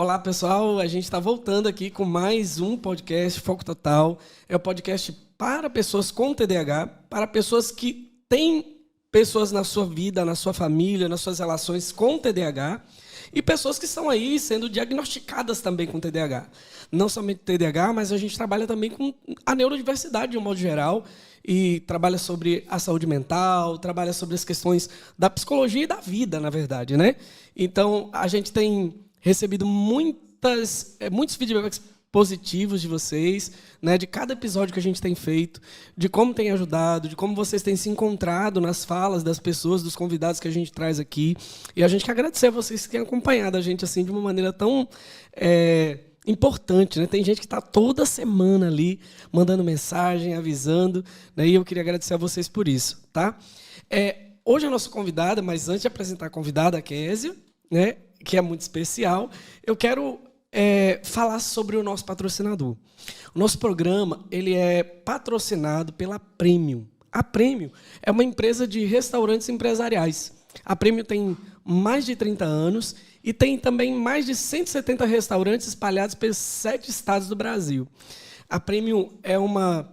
Olá, pessoal. A gente está voltando aqui com mais um podcast Foco Total. É o podcast para pessoas com TDAH, para pessoas que têm pessoas na sua vida, na sua família, nas suas relações com TDAH e pessoas que estão aí sendo diagnosticadas também com TDAH. Não somente TDAH, mas a gente trabalha também com a neurodiversidade de um modo geral e trabalha sobre a saúde mental, trabalha sobre as questões da psicologia e da vida, na verdade, né? Então, a gente tem recebido muitos feedbacks positivos de vocês, né, de cada episódio que a gente tem feito, de como tem ajudado, de como vocês têm se encontrado nas falas das pessoas, dos convidados que a gente traz aqui. E a gente quer agradecer a vocês que têm acompanhado a gente assim de uma maneira tão importante, né? Tem gente que está toda semana ali mandando mensagem, avisando, né? E eu queria agradecer a vocês por isso, tá? Hoje a nossa convidada, mas antes de apresentar a convidada, a Kézia, né, que é muito especial, eu quero falar sobre o nosso patrocinador. O nosso programa ele é patrocinado pela Premium. A Premium é uma empresa de restaurantes empresariais. A Premium tem mais de 30 anos e tem também mais de 170 restaurantes espalhados pelos 7 estados do Brasil. A Premium é uma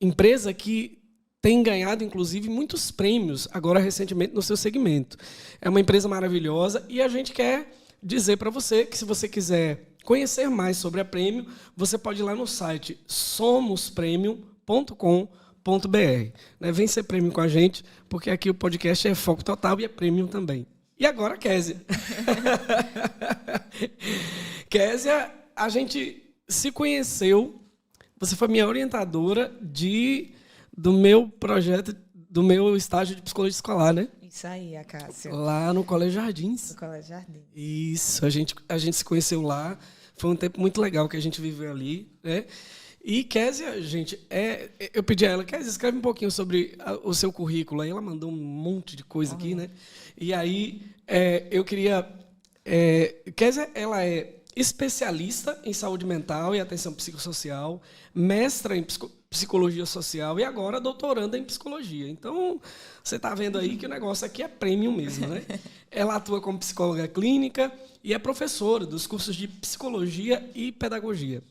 empresa que tem ganhado, inclusive, muitos prêmios, agora recentemente, no seu segmento. É uma empresa maravilhosa e a gente quer dizer para você que, se você quiser conhecer mais sobre a Premium, você pode ir lá no site somospremium.com.br. Vem ser Premium com a gente, porque aqui o podcast é Foco Total e é Premium também. E agora, Kézia. Kézia, a gente se conheceu, você foi minha orientadora do meu projeto, do meu estágio de psicologia escolar, né? Isso aí, Acácio. Lá no Colégio Jardins. No Colégio Jardins. Isso, a gente se conheceu lá. Foi um tempo muito legal que a gente viveu ali, né? E Kézia, gente, eu pedi a ela, Kézia, escreve um pouquinho sobre o seu currículo. Aí ela mandou um monte de coisa aqui, né? E aí eu queria... Kézia, ela é especialista em saúde mental e atenção psicossocial, mestra em psicologia social e agora doutoranda em psicologia. Então, você está vendo aí que o negócio aqui é premium mesmo, né? Ela atua como psicóloga clínica e é professora dos cursos de psicologia e pedagogia.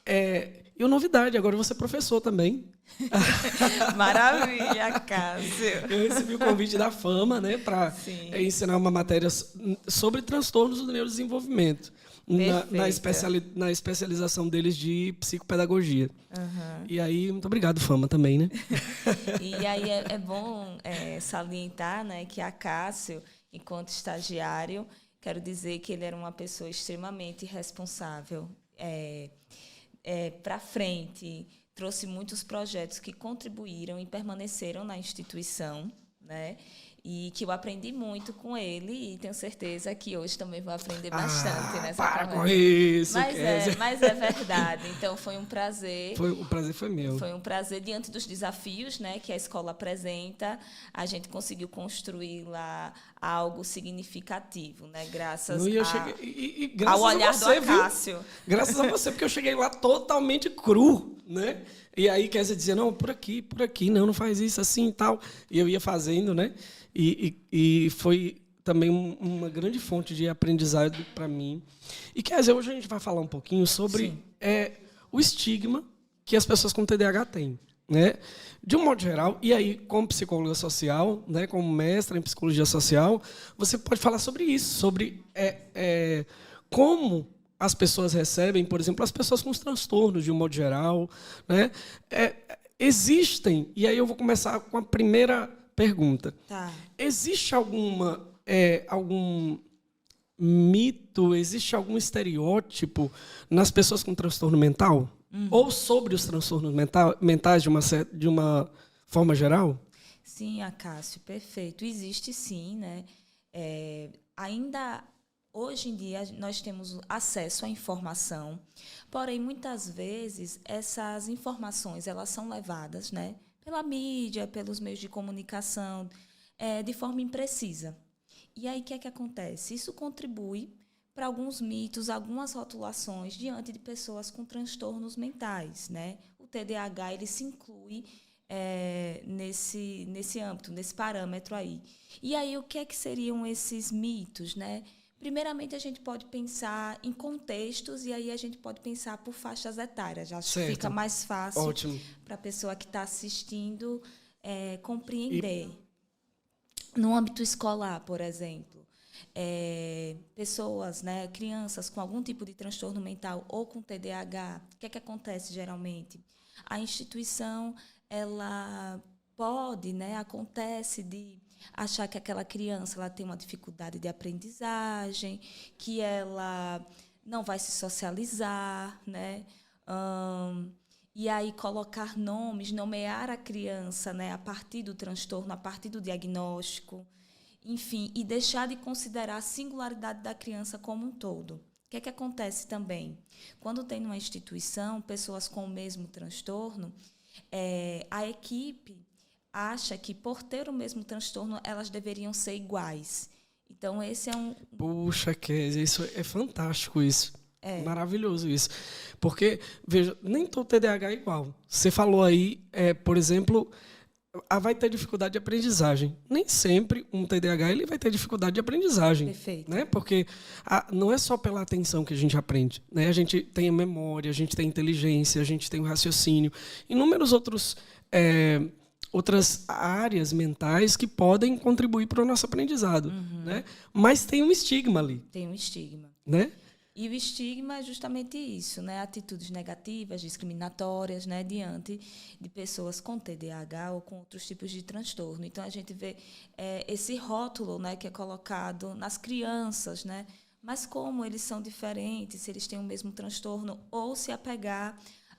E uma novidade, agora você é professor também. Maravilha, Cássio. Eu recebi o convite da Fama, né, para ensinar uma matéria sobre transtornos do neurodesenvolvimento. Na especialização deles de psicopedagogia. Uhum. E aí, muito obrigado, Fama, também, né? E aí é bom salientar, né, que a Cássio, enquanto estagiário, quero dizer que ele era uma pessoa extremamente responsável, para frente, trouxe muitos projetos que contribuíram e permaneceram na instituição, né? E que eu aprendi muito com ele e tenho certeza que hoje também vou aprender bastante nessa conversa. Com isso, mas é verdade. Então, foi um prazer. O prazer foi meu. Foi um prazer diante dos desafios, né, que a escola apresenta. A gente conseguiu construir lá algo significativo, né, graças ao olhar do Acácio. Graças a você, porque eu cheguei lá totalmente cru, né? E aí Kézia dizia, não, por aqui, não faz isso assim e tal. E eu ia fazendo, né? E foi também uma grande fonte de aprendizado para mim. E, Kézia, hoje a gente vai falar um pouquinho sobre o estigma que as pessoas com TDAH têm, né? De um modo geral, e aí, como psicóloga social, né, como mestra em psicologia social, você pode falar sobre isso, sobre como as pessoas recebem, por exemplo, as pessoas com os transtornos, de um modo geral, né? Existem, e aí eu vou começar com a primeira pergunta. Tá. Existe algum mito, existe algum estereótipo nas pessoas com transtorno mental? Uhum. Ou sobre os transtornos mentais de uma forma geral? Sim, Acácio, perfeito. Existe sim, né? Ainda hoje em dia nós temos acesso à informação, porém muitas vezes essas informações elas são levadas, né, pela mídia, pelos meios de comunicação, de forma imprecisa. E aí o que é que acontece? Isso contribui para alguns mitos, algumas rotulações diante de pessoas com transtornos mentais, né? O TDAH ele se inclui nesse âmbito, nesse parâmetro aí. E aí o que é que seriam esses mitos, né? Primeiramente, a gente pode pensar em contextos e aí a gente pode pensar por faixas etárias. Acho Certo. que fica mais fácil Ótimo. para a pessoa que está assistindo compreender. No âmbito escolar, por exemplo, pessoas, né, crianças com algum tipo de transtorno mental ou com TDAH, o que é que acontece geralmente? A instituição, ela pode, né, acontece de achar que aquela criança ela tem uma dificuldade de aprendizagem, que ela não vai se socializar, né? E aí colocar nomes, nomear a criança, né, a partir do transtorno, a partir do diagnóstico, enfim, e deixar de considerar a singularidade da criança como um todo. O que é que acontece também? Quando tem numa instituição pessoas com o mesmo transtorno, a equipe acha que, por ter o mesmo transtorno, elas deveriam ser iguais. Então, esse é um... Puxa, Kézia, isso é fantástico, isso. Maravilhoso isso. Porque, veja, nem todo TDAH é igual. Você falou aí, por exemplo, vai ter dificuldade de aprendizagem. Nem sempre um TDAH ele vai ter dificuldade de aprendizagem. Perfeito. Né? Porque não é só pela atenção que a gente aprende. Né? A gente tem a memória, a gente tem a inteligência, a gente tem o raciocínio. Inúmeros outras áreas mentais que podem contribuir para o nosso aprendizado. Né? Mas tem um estigma ali. Tem um estigma. Né? E o estigma é justamente isso, né? Atitudes negativas, discriminatórias, né? Diante de pessoas com TDAH ou com outros tipos de transtorno. Então, a gente vê esse rótulo, né, que é colocado nas crianças, né? Mas como eles são diferentes, se eles têm o mesmo transtorno, ou se apegar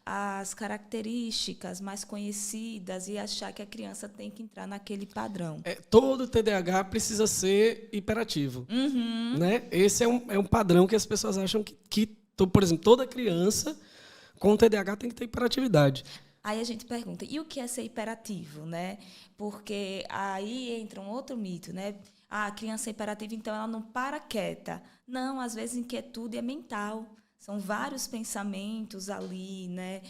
às características mais conhecidas e achar que a criança tem que entrar naquele padrão. Todo TDAH precisa ser hiperativo. Né? Esse é um padrão que as pessoas acham que, por exemplo, toda criança com TDAH tem que ter hiperatividade. Aí a gente pergunta, e o que é ser hiperativo? Né? Porque aí entra um outro mito, né? A criança é hiperativa, então ela não para quieta. Não, às vezes inquietude é mental. São vários pensamentos ali, né?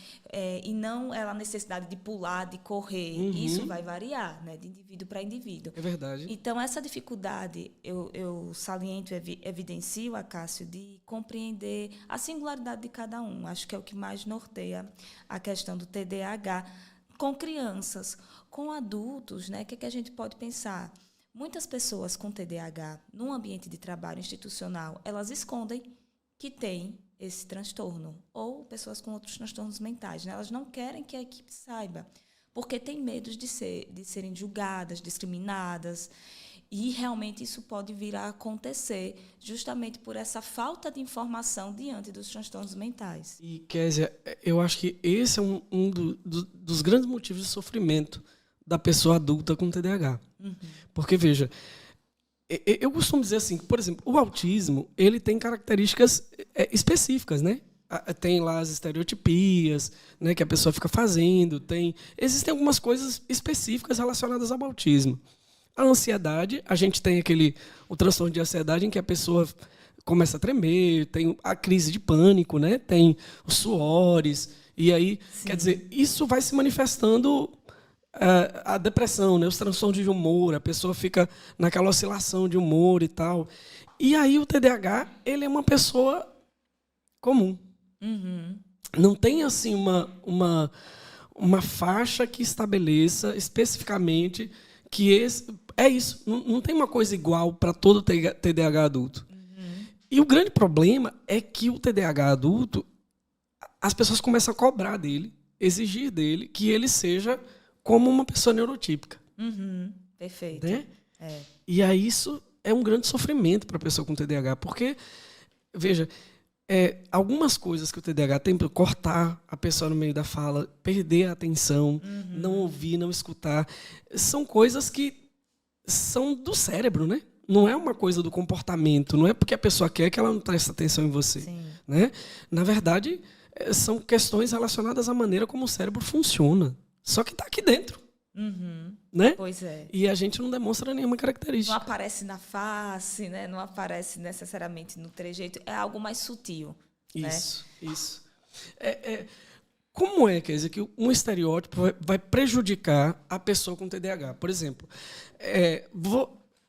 E não a necessidade de pular, de correr. Isso vai variar, né? De indivíduo para indivíduo. É verdade. Então, essa dificuldade, eu saliento, evidencio, Acácio, de compreender a singularidade de cada um. Acho que é o que mais norteia a questão do TDAH com crianças. Com adultos, né? O que é que a gente pode pensar? Muitas pessoas com TDAH, num ambiente de trabalho institucional, elas escondem que têm esse transtorno, ou pessoas com outros transtornos mentais, né? Elas não querem que a equipe saiba, porque têm medo de serem julgadas, discriminadas, e realmente isso pode vir a acontecer justamente por essa falta de informação diante dos transtornos mentais. E, Kézia, eu acho que esse é um dos grandes motivos de sofrimento da pessoa adulta com TDAH. Porque, veja, eu costumo dizer assim, por exemplo, o autismo ele tem características específicas, né? Tem lá as estereotipias, né, que a pessoa fica fazendo, existem algumas coisas específicas relacionadas ao autismo. A ansiedade, a gente tem o transtorno de ansiedade em que a pessoa começa a tremer, tem a crise de pânico, né? Tem os suores, e aí, Sim. Quer dizer, isso vai se manifestando a depressão, né? Os transtornos de humor, a pessoa fica naquela oscilação de humor e tal. E aí o TDAH, ele é uma pessoa comum. Não tem assim uma faixa que estabeleça especificamente que é isso. Não tem uma coisa igual para todo TDAH adulto. E o grande problema é que o TDAH adulto, as pessoas começam a cobrar dele, exigir dele que ele seja como uma pessoa neurotípica. Perfeito. Né? E aí isso é um grande sofrimento para a pessoa com TDAH, porque, veja, algumas coisas que o TDAH tem para cortar a pessoa no meio da fala, perder a atenção, não ouvir, não escutar, são coisas que são do cérebro, né? Não é uma coisa do comportamento, não é porque a pessoa quer que ela não presta atenção em você. Sim. Né? Na verdade, são questões relacionadas à maneira como o cérebro funciona. Só que está aqui dentro. Né? Pois é. E a gente não demonstra nenhuma característica. Não aparece na face, né? Não aparece necessariamente no trejeito. É algo mais sutil. Isso, né? Isso. Como quer dizer, que um estereótipo vai prejudicar a pessoa com TDAH? Por exemplo,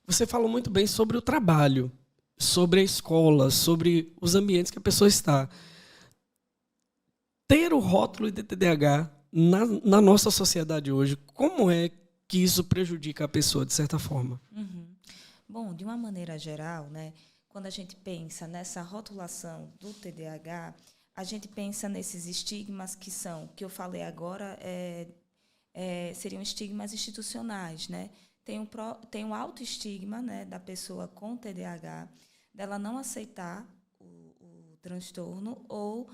você falou muito bem sobre o trabalho. sobre a escola, sobre os ambientes que a pessoa está. Ter o rótulo de TDAH na nossa sociedade hoje, como é que isso prejudica a pessoa, de certa forma? Bom, de uma maneira geral, né, quando a gente pensa nessa rotulação do TDAH, a gente pensa nesses estigmas que eu falei agora, seriam estigmas institucionais, né? Tem um autoestigma, né, da pessoa com TDAH, dela não aceitar o transtorno ou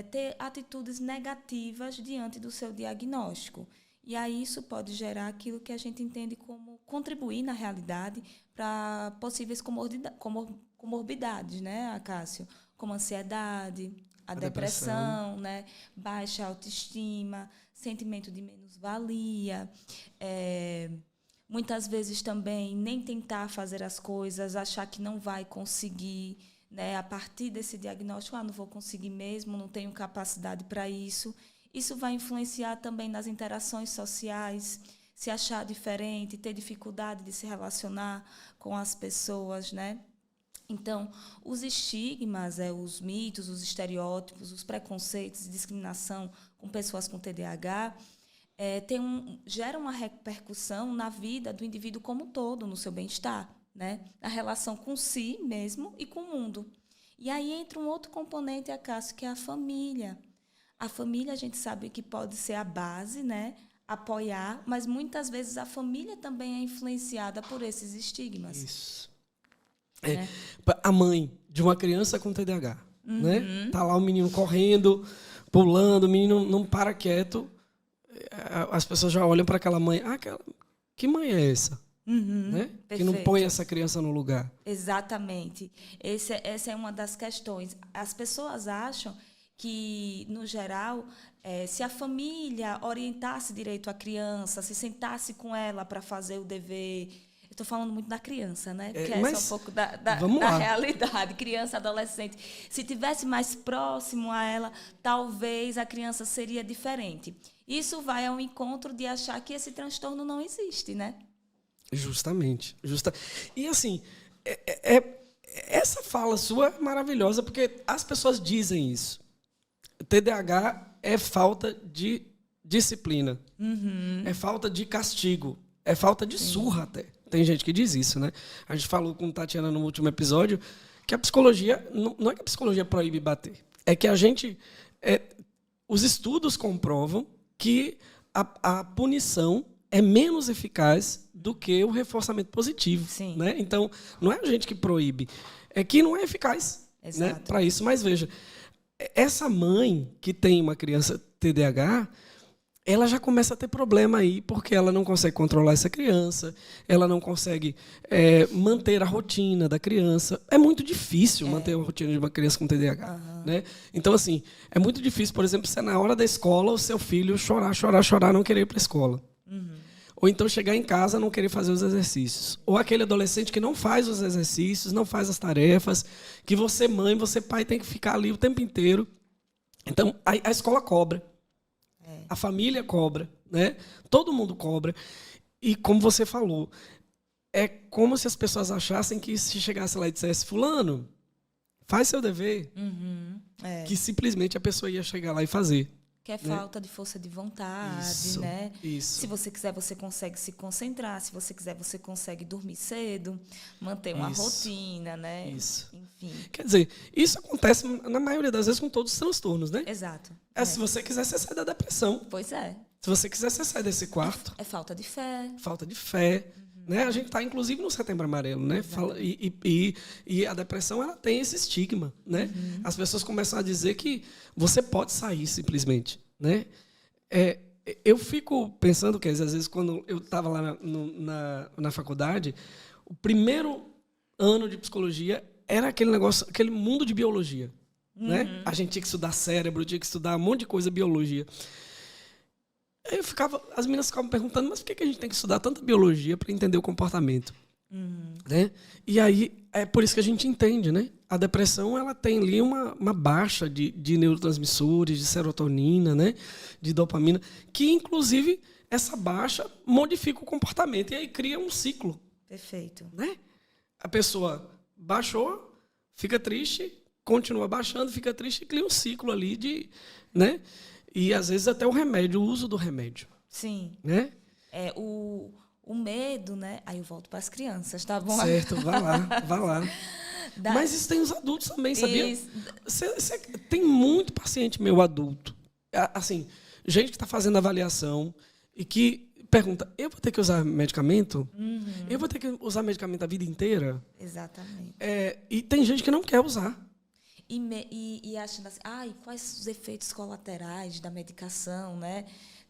ter atitudes negativas diante do seu diagnóstico. E aí isso pode gerar aquilo que a gente entende como contribuir, na realidade, para possíveis comorbidades, né, Acácio? Como ansiedade, a depressão, né, baixa autoestima, sentimento de menos-valia, muitas vezes também nem tentar fazer as coisas, achar que não vai conseguir, né, a partir desse diagnóstico, não vou conseguir mesmo, não tenho capacidade para isso. Isso vai influenciar também nas interações sociais, se achar diferente, ter dificuldade de se relacionar com as pessoas, né? Então, os estigmas, os mitos, os estereótipos, os preconceitos e discriminação com pessoas com TDAH geram uma repercussão na vida do indivíduo como um todo, no seu bem-estar, né? Na relação com si mesmo e com o mundo. E aí entra um outro componente, Acácio, que é a família. A família, a gente sabe que pode ser a base, né? Apoiar, mas muitas vezes a família também é influenciada por esses estigmas. Isso. Né? A mãe de uma criança com TDAH, né? Tá lá o menino correndo, pulando, o menino não para quieto. As pessoas já olham para aquela mãe. Que mãe é essa? Né? Que não põe essa criança no lugar. Exatamente. Essa é uma das questões. As pessoas acham que, no geral, se a família orientasse direito a criança, se sentasse com ela para fazer o dever... Estou falando muito da criança, né? Porque essa é um pouco da realidade. Criança, adolescente. Se tivesse mais próximo a ela, talvez a criança seria diferente. Isso vai ao encontro de achar que esse transtorno não existe, né? Justamente. E, assim, essa fala sua é maravilhosa, porque as pessoas dizem isso. TDAH é falta de disciplina, é falta de castigo, é falta de surra até. Tem gente que diz isso, né? A gente falou com Tatiana no último episódio que a psicologia, não é que a psicologia proíbe bater, é que a gente... os estudos comprovam que a punição é menos eficaz do que o reforçamento positivo. Sim. Né? Então, não é a gente que proíbe, é que não é eficaz, né, para isso. Mas veja, essa mãe que tem uma criança TDAH, ela já começa a ter problema aí, porque ela não consegue controlar essa criança, ela não consegue manter a rotina da criança. É muito difícil manter a rotina de uma criança com TDAH. Né? Então, assim, é muito difícil, por exemplo, se na hora da escola o seu filho chorar, não querer ir para a escola. Ou então chegar em casa e não querer fazer os exercícios. Ou aquele adolescente que não faz os exercícios, não faz as tarefas, que você, mãe, você, pai, tem que ficar ali o tempo inteiro. Então, a escola cobra. A família cobra, né? Todo mundo cobra. E, como você falou, é como se as pessoas achassem que se chegasse lá e dissesse, fulano, faz seu dever, que simplesmente a pessoa ia chegar lá e fazer. Que é falta de força de vontade, isso, né? Isso. Se você quiser, você consegue se concentrar. Se você quiser, você consegue dormir cedo, manter uma rotina, né? Isso. Enfim. Quer dizer, isso acontece, na maioria das vezes, com todos os transtornos, né? Exato. Se você quiser, você sai da depressão. Pois é. Se você quiser, você sai desse quarto. É falta de fé. Falta de fé. Né? A gente está, inclusive, no Setembro Amarelo, né? E a depressão, ela tem esse estigma, né? As pessoas começam a dizer que você pode sair simplesmente, né? Eu fico pensando que, às vezes, quando eu estava lá na faculdade, o primeiro ano de psicologia era aquele negócio, aquele mundo de biologia, né? A gente tinha que estudar cérebro, tinha que estudar um monte de coisa, biologia. As meninas ficavam perguntando, mas por que a gente tem que estudar tanta biologia para entender o comportamento? Né? E aí, é por isso que a gente entende, né? A depressão, ela tem ali uma baixa de neurotransmissores, de serotonina, né? De dopamina, que, inclusive, essa baixa modifica o comportamento e aí cria um ciclo. Perfeito. Né? a pessoa baixou, fica triste, continua baixando, fica triste e cria um ciclo ali de, né? E às vezes até o remédio, o uso do remédio. Sim. Né? O medo, né? Aí eu volto para as crianças, tá bom? Certo, vai lá. Mas isso tem os adultos também, sabia? Tem muito paciente meu adulto, assim, gente que está fazendo avaliação e que pergunta, eu vou ter que usar medicamento? Eu vou ter que usar medicamento a vida inteira? Exatamente. E tem gente que não quer usar. E achando assim, quais os efeitos colaterais da medicação, né?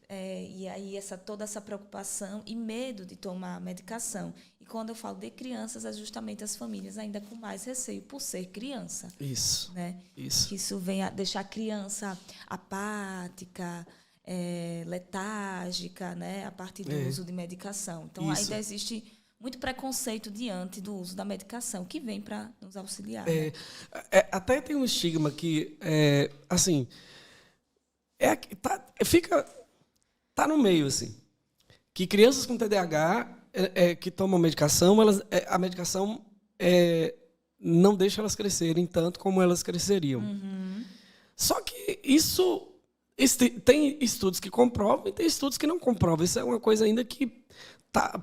E aí toda essa preocupação e medo de tomar a medicação. E quando eu falo de crianças, é justamente as famílias ainda com mais receio por ser criança. Isso. Né? Isso. Que isso vem a deixar a criança apática, letárgica, né? A partir do uso de medicação. Então, ainda existe muito preconceito diante do uso da medicação, que vem para nos auxiliar. Né? Até tem um estigma que, assim, tá no meio, assim, que crianças com TDAH que tomam medicação, a medicação não deixa elas crescerem tanto como elas cresceriam. Só que isso tem estudos que comprovam e tem estudos que não comprovam. Isso é uma coisa ainda que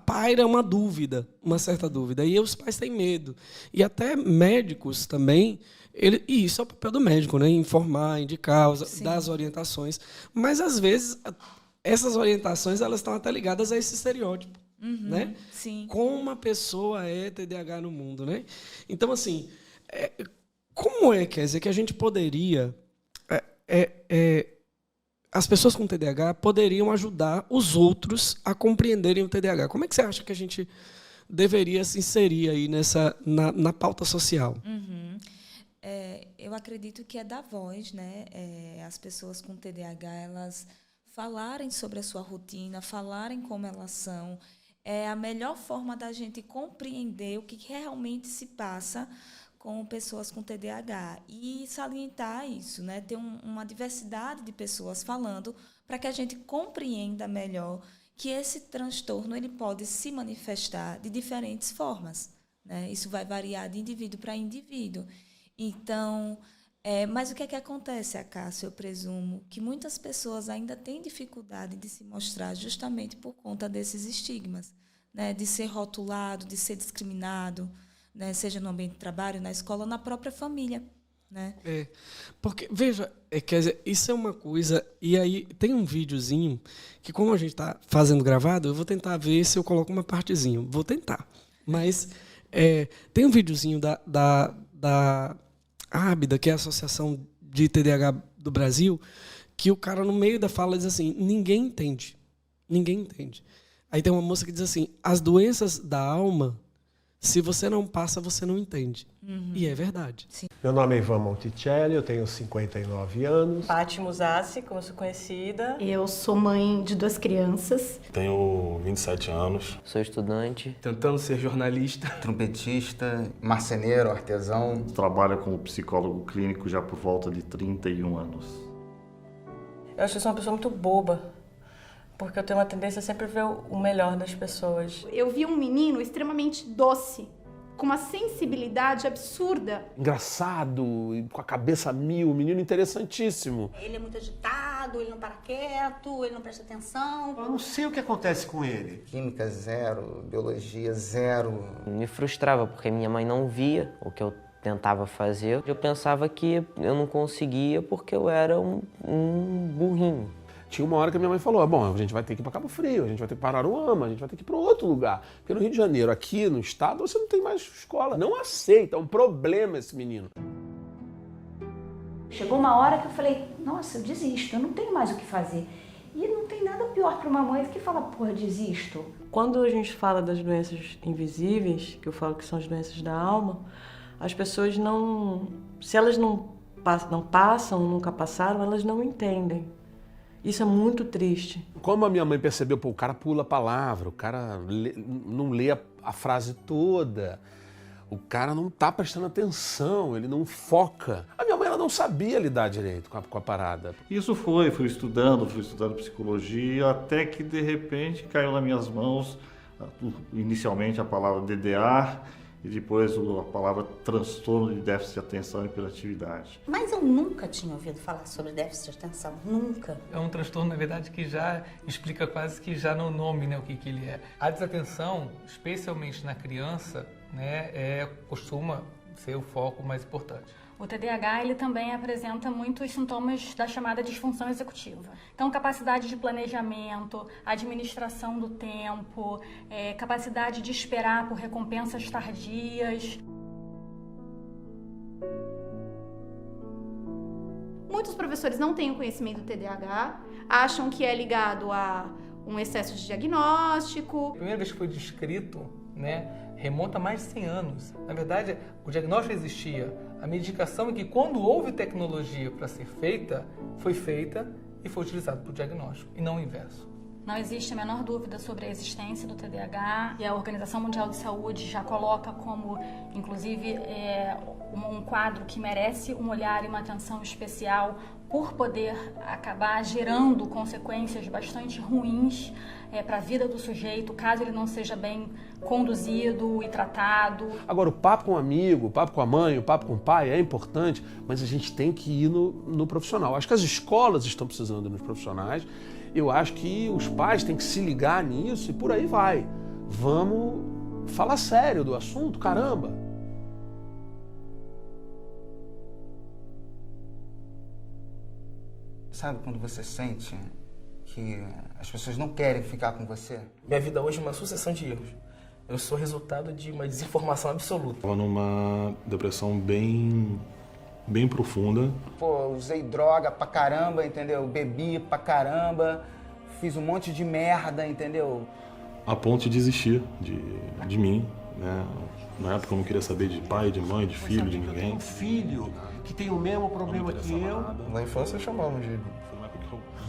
paira uma dúvida, uma certa dúvida. E os pais têm medo. E até médicos também. E isso é o papel do médico, né? Informar, indicar, dar as orientações. Mas, às vezes, essas orientações elas estão até ligadas a esse estereótipo. Né? Sim. Como uma pessoa é TDAH no mundo. Né? Então, assim, como quer dizer, que a gente poderia... as pessoas com TDAH poderiam ajudar os outros a compreenderem o TDAH. Como é que você acha que a gente deveria se inserir aí na pauta social? Eu acredito que é dar voz, né? As pessoas com TDAH, elas falarem sobre a sua rotina, falarem como elas são. É a melhor forma da gente compreender o que realmente se passa com pessoas com TDAH e salientar isso, né? Ter uma diversidade de pessoas falando para que a gente compreenda melhor que esse transtorno ele pode se manifestar de diferentes formas, né? Isso vai variar de indivíduo para indivíduo. Então, mas o que é que acontece, Acácio? Eu presumo que muitas pessoas ainda têm dificuldade de se mostrar justamente por conta desses estigmas, né? De ser rotulado, de ser discriminado, né, seja no ambiente de trabalho, na escola, ou na própria família. Né? Porque, veja, quer dizer, isso é uma coisa... E aí tem um videozinho que, como a gente está fazendo gravado, eu vou tentar ver se eu coloco uma partezinha. Vou tentar. Mas tem um videozinho da Ábida, que é a Associação de TDAH do Brasil, que o cara, no meio da fala, diz assim, ninguém entende. Ninguém entende. Aí tem uma moça que diz assim, as doenças da alma... Se você não passa, você não entende. E é verdade. Sim. Meu nome é Ivan Monticelli, eu tenho 59 anos. Paty Musassi, como eu sou conhecida. Eu sou mãe de 2 crianças. Tenho 27 anos. Sou estudante. Tentando ser jornalista. Trompetista, marceneiro, artesão. Trabalho como psicólogo clínico já por volta de 31 anos. Eu acho que eu sou uma pessoa muito boba. Porque eu tenho uma tendência a sempre ver o melhor das pessoas. Eu vi um menino extremamente doce, com uma sensibilidade absurda. Engraçado, com a cabeça a mil, um menino interessantíssimo. Ele é muito agitado, ele não para quieto, ele não presta atenção. Eu não sei o que acontece com ele. Química zero, biologia zero. Me frustrava porque minha mãe não via o que eu tentava fazer. Eu pensava que eu não conseguia porque eu era um burrinho. Tinha uma hora que a minha mãe falou, bom, a gente vai ter que ir para Cabo Frio, a gente vai ter que ir para Araruama, a gente vai ter que ir para outro lugar. Porque no Rio de Janeiro, aqui no estado, você não tem mais escola. Não aceita, é um problema esse menino. Chegou uma hora que eu falei, nossa, eu desisto, eu não tenho mais o que fazer. E não tem nada pior para uma mãe do que falar, porra, desisto. Quando a gente fala das doenças invisíveis, que eu falo que são as doenças da alma, as pessoas não... Se elas não passam, nunca passaram, elas não entendem. Isso é muito triste. Como a minha mãe percebeu, o cara pula a palavra, o cara não lê a frase toda, o cara não tá prestando atenção, ele não foca. A minha mãe ela não sabia lidar direito com a parada. Isso fui estudando psicologia, até que de repente caiu nas minhas mãos, inicialmente a palavra DDA, e depois a palavra transtorno de déficit de atenção e hiperatividade. Mas eu nunca tinha ouvido falar sobre déficit de atenção, nunca. É um transtorno, na verdade, que já explica quase que já no nome, né, o que ele é. A desatenção, especialmente na criança, né, costuma ser o foco mais importante. O TDAH ele também apresenta muitos sintomas da chamada disfunção executiva. Então, capacidade de planejamento, administração do tempo, capacidade de esperar por recompensas tardias. Muitos professores não têm o conhecimento do TDAH, acham que é ligado a um excesso de diagnóstico. A primeira vez que foi descrito, né, remonta a mais de 100 anos. Na verdade, o diagnóstico existia. A medicação é que, quando houve tecnologia para ser feita, foi feita e foi utilizada para o diagnóstico, e não o inverso. Não existe a menor dúvida sobre a existência do TDAH e a Organização Mundial de Saúde já coloca como, inclusive, um quadro que merece um olhar e uma atenção especial por poder acabar gerando consequências bastante ruins para a vida do sujeito, caso ele não seja bem conduzido e tratado. Agora, o papo com o amigo, o papo com a mãe, o papo com o pai é importante, mas a gente tem que ir no profissional. Acho que as escolas estão precisando dos profissionais. Eu acho que os pais têm que se ligar nisso e por aí vai. Vamos falar sério do assunto, caramba. Sabe quando você sente que as pessoas não querem ficar com você? Minha vida hoje é uma sucessão de erros. Eu sou resultado de uma desinformação absoluta. Estava numa depressão bem profunda. Pô, usei droga pra caramba, entendeu? Bebi pra caramba, fiz um monte de merda, entendeu? A ponto de desistir de mim, né? Na época eu não queria saber de pai, de mãe, de filho, de ninguém. Eu tenho um filho que tem o mesmo problema que eu. Na infância chamavam de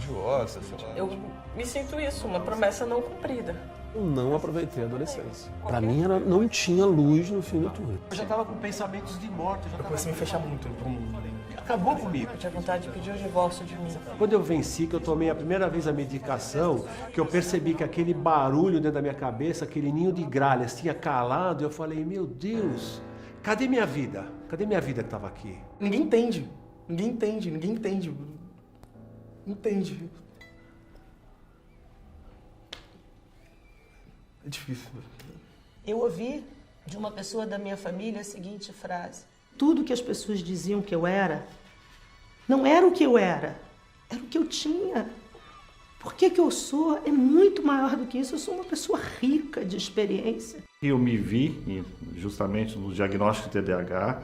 idiota, sei lá. Eu me sinto isso, uma promessa não cumprida. Eu não aproveitei a adolescência. Pra mim, não tinha luz no fim do túnel. Eu já estava com pensamentos de morte. Eu comecei a me fechar muito pro mundo. Acabou comigo. Eu tinha vontade de pedir o divórcio de mim. Quando eu venci, que eu tomei a primeira vez a medicação, que eu percebi que aquele barulho dentro da minha cabeça, aquele ninho de gralhas tinha calado, eu falei, meu Deus, cadê minha vida? Cadê minha vida que estava aqui? Ninguém entende. Ninguém entende. Entende. É difícil. Eu ouvi de uma pessoa da minha família a seguinte frase: tudo que as pessoas diziam que eu era, não era o que eu era o que eu tinha. Porque que eu sou é muito maior do que isso. Eu sou uma pessoa rica de experiência. Eu me vi justamente no diagnóstico de TDAH,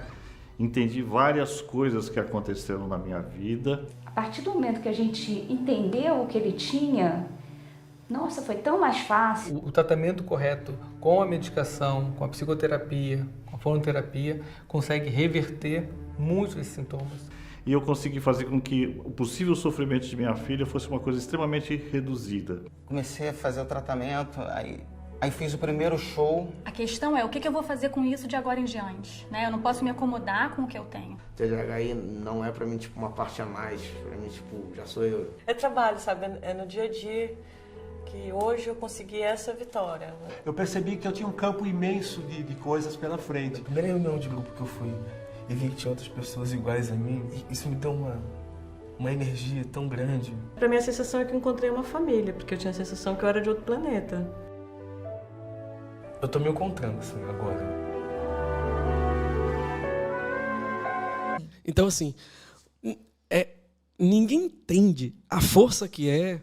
entendi várias coisas que aconteceram na minha vida. A partir do momento que a gente entendeu o que ele tinha, nossa, foi tão mais fácil. O tratamento correto com a medicação, com a psicoterapia, com a fonoterapia, consegue reverter muitos desses sintomas. E eu consegui fazer com que o possível sofrimento de minha filha fosse uma coisa extremamente reduzida. Comecei a fazer o tratamento, aí fiz o primeiro show. A questão é, o que eu vou fazer com isso de agora em diante? Né? Eu não posso me acomodar com o que eu tenho. TDAH não é pra mim, tipo, uma parte a mais. Pra mim, tipo, já sou eu. É trabalho, sabe? É no dia a dia que hoje eu consegui essa vitória. Eu percebi que eu tinha um campo imenso de coisas pela frente. A primeira reunião de grupo que eu fui e vi que tinha outras pessoas iguais a mim, isso me deu uma energia tão grande. Pra mim a sensação é que eu encontrei uma família, porque eu tinha a sensação que eu era de outro planeta. Eu tô me encontrando, assim, agora. Então, assim, ninguém entende a força que é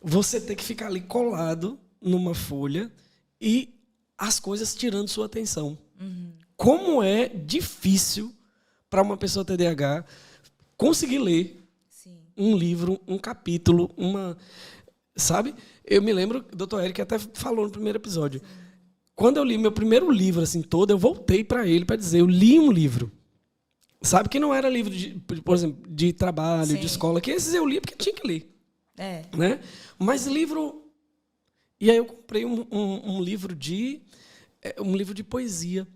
você ter que ficar ali colado numa folha e as coisas tirando sua atenção. Uhum. Como é difícil para uma pessoa TDAH conseguir ler um livro, um capítulo, sabe? Eu me lembro, o Dr. Eric até falou no primeiro episódio. Quando eu li meu primeiro livro assim todo, eu voltei para ele para dizer, eu li um livro. Sabe que não era livro por exemplo, de trabalho, de escola, que esses eu li porque tinha que ler. Né? Mas livro... E aí eu comprei um livro de poesia.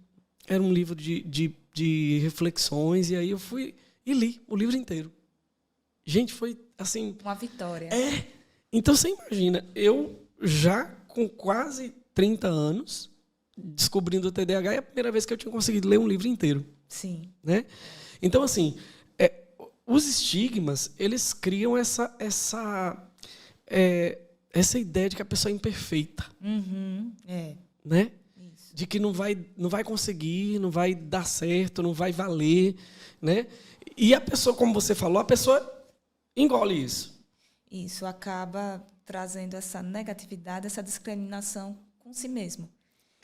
Era um livro de reflexões, e aí eu fui e li o livro inteiro. Gente, foi assim... Uma vitória. Então você imagina, eu já com quase 30 anos, descobrindo o TDAH, é a primeira vez que eu tinha conseguido ler um livro inteiro. Sim. Né? Então, assim, os estigmas, eles criam essa ideia de que a pessoa é imperfeita. Né? De que não vai conseguir, não vai dar certo, não vai valer. Né? E a pessoa, como você falou, a pessoa engole isso. Isso acaba trazendo essa negatividade, essa discriminação com si mesmo.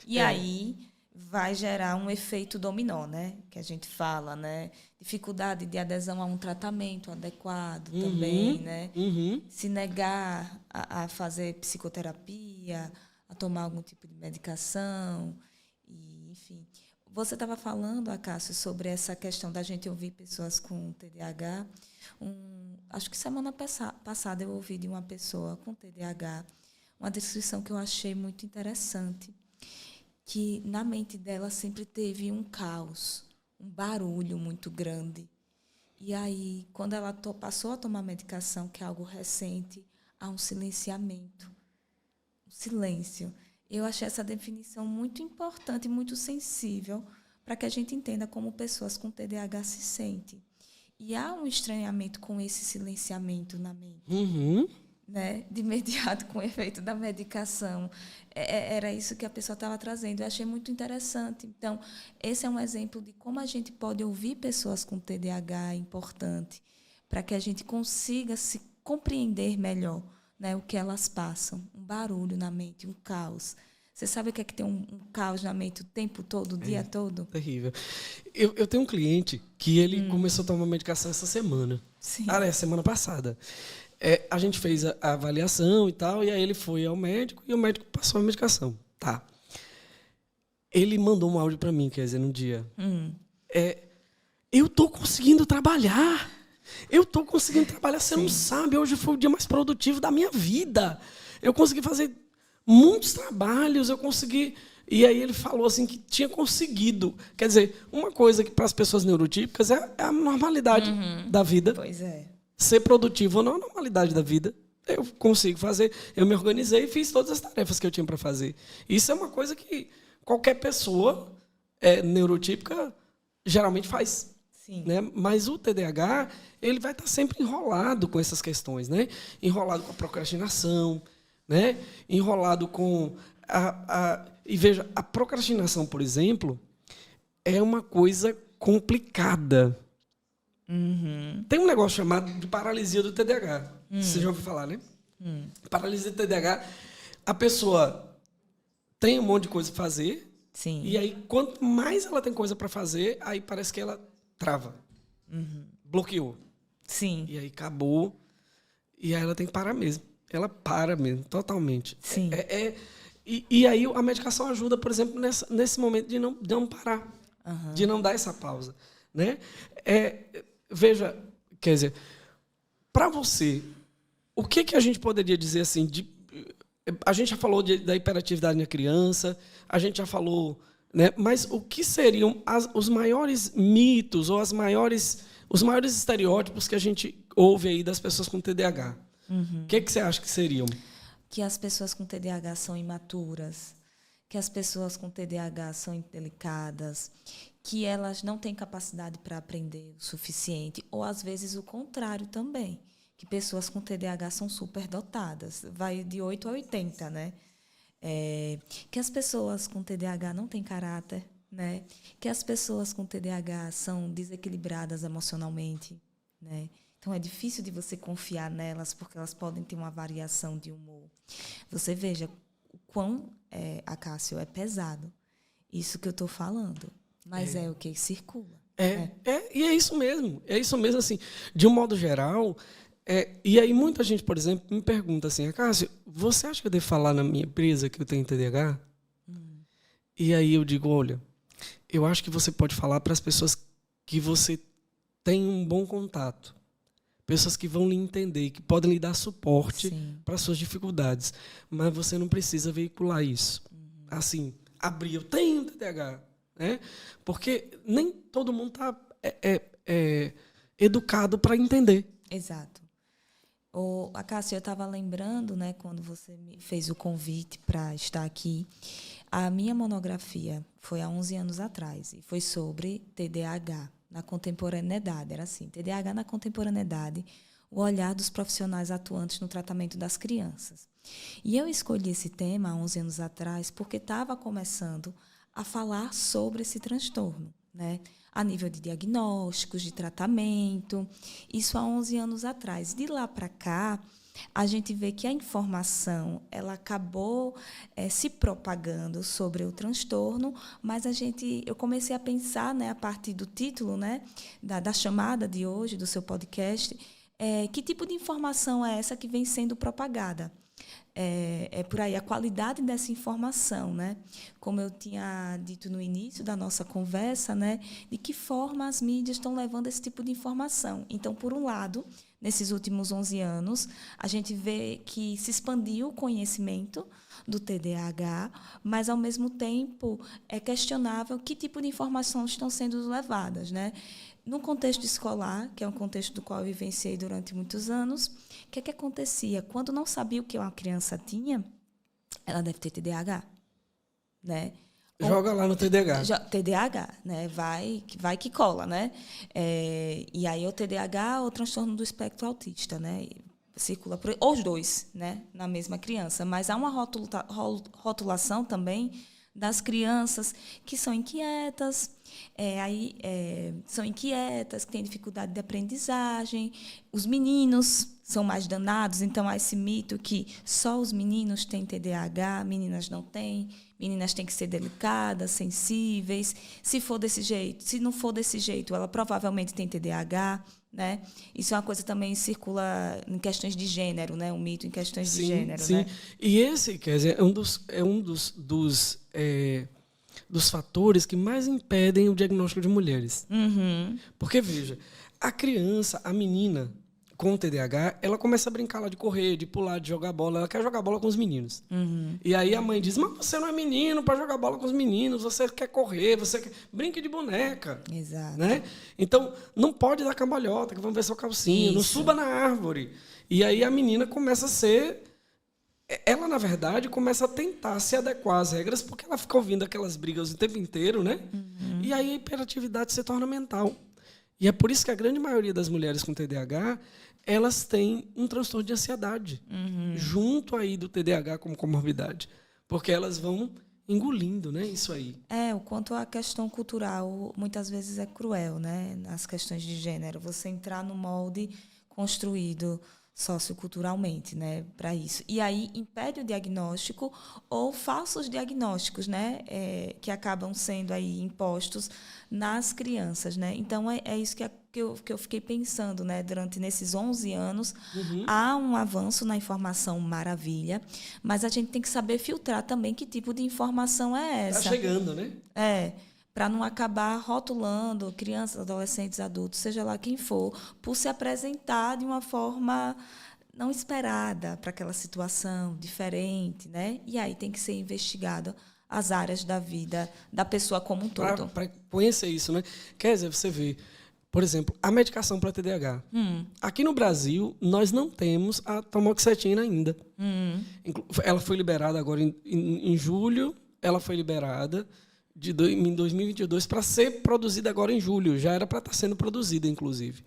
E aí vai gerar um efeito dominó, né? Que a gente fala, né? Dificuldade de adesão a um tratamento adequado também, né? Se negar a fazer psicoterapia, a tomar algum tipo de medicação, e, enfim. Você estava falando, Acácio, sobre essa questão da gente ouvir pessoas com TDAH. Acho que semana passada eu ouvi de uma pessoa com TDAH uma descrição que eu achei muito interessante, que na mente dela sempre teve um caos, um barulho muito grande. E aí, quando ela passou a tomar medicação, que é algo recente, há um silenciamento, um silêncio. Eu achei essa definição muito importante e muito sensível para que a gente entenda como pessoas com TDAH se sentem. E há um estranhamento com esse silenciamento na mente. Né? De imediato, com o efeito da medicação. Era isso que a pessoa estava trazendo. Eu achei muito interessante. Então, esse é um exemplo de como a gente pode ouvir pessoas com TDAH, importante, para que a gente consiga se compreender melhor, né, o que elas passam. Um barulho na mente, um caos. Você sabe o que é que tem um caos na mente o tempo todo, o dia todo? Terrível. Eu tenho um cliente que ele começou a tomar medicação essa semana. Sim. Semana passada. A gente fez a avaliação e tal, e aí ele foi ao médico e o médico passou a medicação. Tá. Ele mandou um áudio para mim, quer dizer, num dia. Eu tô conseguindo trabalhar. Você não sabe, hoje foi o dia mais produtivo da minha vida. Eu consegui fazer muitos trabalhos, eu consegui... E aí ele falou assim que tinha conseguido. Quer dizer, uma coisa que para as pessoas neurotípicas é a normalidade da vida. Pois é. Ser produtivo não é a normalidade da vida. Eu consigo fazer. Eu me organizei e fiz todas as tarefas que eu tinha para fazer. Isso é uma coisa que qualquer pessoa neurotípica geralmente faz. Sim. Né? Mas o TDAH, ele vai estar sempre enrolado com essas questões, né? Enrolado com a procrastinação, né? Enrolado com E veja, a procrastinação, por exemplo, é uma coisa complicada. Tem um negócio chamado de paralisia do TDAH. Você já ouviu falar, né? Paralisia do TDAH, a pessoa tem um monte de coisa para fazer. Sim. E aí, quanto mais ela tem coisa para fazer, aí parece que ela trava. Bloqueou. Sim. E aí acabou. E aí ela tem que parar mesmo. Ela para mesmo, totalmente. Sim. E aí a medicação ajuda, por exemplo, nesse momento de não parar. De não dar essa pausa. Né? Veja, quer dizer, para você, o que a gente poderia dizer assim? A gente já falou da hiperatividade na criança, a gente já falou, né? Mas o que seriam os maiores mitos ou os maiores estereótipos que a gente ouve aí das pessoas com TDAH? O que você acha que seriam? Que as pessoas com TDAH são imaturas, que as pessoas com TDAH são indelicadas, que elas não têm capacidade para aprender o suficiente, ou às vezes o contrário também, que pessoas com TDAH são superdotadas, vai de 8 a 80, né? Que as pessoas com TDAH não têm caráter, né? Que as pessoas com TDAH são desequilibradas emocionalmente, né? Então, é difícil de você confiar nelas, porque elas podem ter uma variação de humor. Você veja o quão, Acácio, é pesado isso que eu estou falando. Mas é o que circula. E é isso mesmo. É isso mesmo, assim. De um modo geral... e aí muita gente, por exemplo, me pergunta assim, Acácio, você acha que eu devo falar na minha empresa que eu tenho TDAH? E aí eu digo, olha, eu acho que você pode falar para as pessoas que você tem um bom contato. Pessoas que vão lhe entender, que podem lhe dar suporte para as suas dificuldades. Mas você não precisa veicular isso. Assim, abrir, eu tenho TDAH. Né? Porque nem todo mundo está educado para entender. Exato. Cássia, eu estava lembrando, né, quando você me fez o convite para estar aqui, a minha monografia foi há 11 anos atrás e foi sobre TDAH na contemporaneidade. Era assim, TDAH na contemporaneidade, o olhar dos profissionais atuantes no tratamento das crianças. E eu escolhi esse tema há 11 anos atrás porque estava começando a falar sobre esse transtorno, né? A nível de diagnósticos, de tratamento, isso há 11 anos atrás. De lá para cá, a gente vê que a informação ela acabou se propagando sobre o transtorno, mas eu comecei a pensar, né, a partir do título, né, da chamada de hoje, do seu podcast, que tipo de informação é essa que vem sendo propagada? Por aí a qualidade dessa informação, né? Como eu tinha dito no início da nossa conversa, né? De que forma as mídias estão levando esse tipo de informação. Então, por um lado, nesses últimos 11 anos, a gente vê que se expandiu o conhecimento do TDAH, mas, ao mesmo tempo, é questionável que tipo de informações estão sendo levadas, né? No contexto escolar, que é um contexto do qual eu vivenciei durante muitos anos, o que acontecia? Quando não sabia o que uma criança tinha, ela deve ter TDAH, né? Joga lá no TDAH. TDAH, né? Vai que cola, né? E aí o TDAH ou o transtorno do espectro autista, né? Circula por ou os dois, né? Na mesma criança. Mas há uma rotulação também das crianças que são inquietas, são inquietas, que têm dificuldade de aprendizagem. Os meninos são mais danados, então há esse mito que só os meninos têm TDAH, meninas não têm, meninas têm que ser delicadas, sensíveis. Se for desse jeito, se não for desse jeito, ela provavelmente tem TDAH, né? Isso é uma coisa também que circula em questões de gênero, né? Um mito em questões de gênero, sim. né? E esse, quer dizer, é um dos fatores que mais impedem o diagnóstico de mulheres. Uhum. Porque, veja, a criança, a menina com TDAH, ela começa a brincar lá de correr, de pular, de jogar bola. Ela quer jogar bola com os meninos. Uhum. E aí a mãe diz, mas você não é menino para jogar bola com os meninos, você quer correr, brinque de boneca. Exato. Né? Então, não pode dar cambalhota, que vão ver seu calcinho, não suba na árvore. E aí a menina começa a ser... Ela, na verdade, começa a tentar se adequar às regras, porque ela fica ouvindo aquelas brigas o tempo inteiro, né? Uhum. E aí a hiperatividade se torna mental. E é por isso que a grande maioria das mulheres com TDAH, elas têm um transtorno de ansiedade, junto aí do TDAH como comorbidade. Porque elas vão engolindo, né, isso aí. O quanto a questão cultural muitas vezes é cruel, né? Nas questões de gênero. Você entrar no molde construído socioculturalmente, né, para isso. E aí impede o diagnóstico ou falsos diagnósticos, né, que acabam sendo aí impostos nas crianças, né? Então é isso que eu fiquei pensando, né, nesses 11 anos. Há um avanço na informação, maravilha, mas a gente tem que saber filtrar também que tipo de informação é essa. Tá chegando, né? Para não acabar rotulando crianças, adolescentes, adultos, seja lá quem for, por se apresentar de uma forma não esperada para aquela situação, diferente, né? E aí tem que ser investigado as áreas da vida da pessoa como um todo. Para conhecer isso, né? Quer dizer, você vê, por exemplo, a medicação para TDAH. Aqui no Brasil, nós não temos a tamoxetina ainda. Ela foi liberada agora em julho, ela foi liberada em 2022 para ser produzida agora em julho. Já era para estar sendo produzida, inclusive.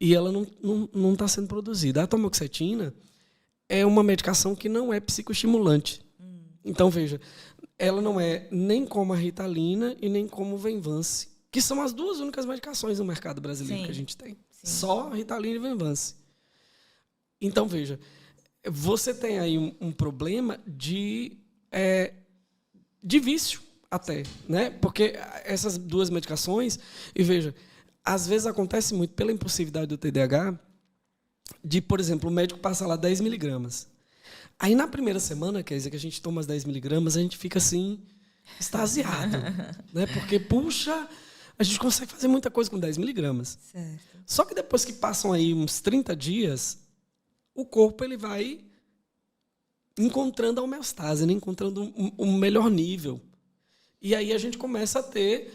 E ela não está sendo produzida. A tamoxetina é uma medicação que não é psicoestimulante. Então, veja, ela não é nem como a Ritalina e nem como o Venvance, que são as duas únicas medicações no mercado brasileiro que a gente tem. Só Ritalina e Venvance. Então, veja, você tem aí um problema de vício até, né? Porque essas duas medicações, e veja, às vezes acontece muito pela impulsividade do TDAH, de, por exemplo, o médico passa lá 10 miligramas. Aí, na primeira semana, quer dizer, que a gente toma as 10 miligramas, a gente fica assim, extasiado. Né? Porque, puxa, a gente consegue fazer muita coisa com 10 miligramas. Certo. Só que depois que passam aí uns 30 dias, o corpo ele vai encontrando a homeostase, né? Encontrando um melhor nível. E aí a gente começa a ter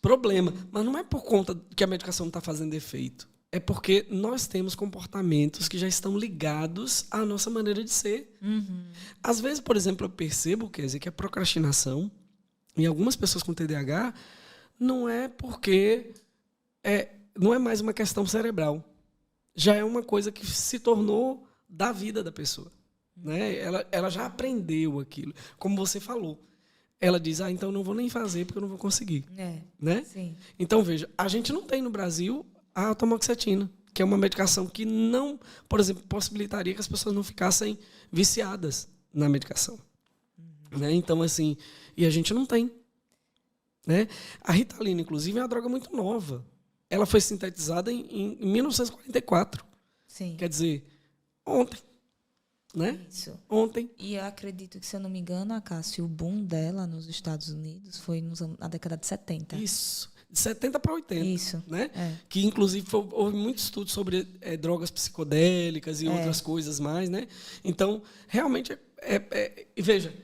problema. Mas não é por conta que a medicação não está fazendo efeito. é porque nós temos comportamentos que já estão ligados à nossa maneira de ser. Às vezes, por exemplo, eu percebo, Kézia, que a procrastinação, em algumas pessoas com TDAH, não é porque não é mais uma questão cerebral. Já é uma coisa que se tornou da vida da pessoa. Né? Ela já aprendeu aquilo. Como você falou. Ela diz, então não vou nem fazer porque eu não vou conseguir. Né? Sim. Então, veja, a gente não tem no Brasil a atomoxetina, que é uma medicação que não, por exemplo, possibilitaria que as pessoas não ficassem viciadas na medicação. Né? Então, assim, e a gente não tem. Né? A Ritalina, inclusive, é uma droga muito nova. Ela foi sintetizada em 1944. Sim. Quer dizer, ontem. Né? Isso. Ontem. E eu acredito que, se eu não me engano, a Cássio, o boom dela nos Estados Unidos foi na década de 70. Isso. De 70 para 80. Isso. Né? Que, inclusive, houve muitos estudos sobre drogas psicodélicas e outras coisas mais. Né? Então, realmente, e veja,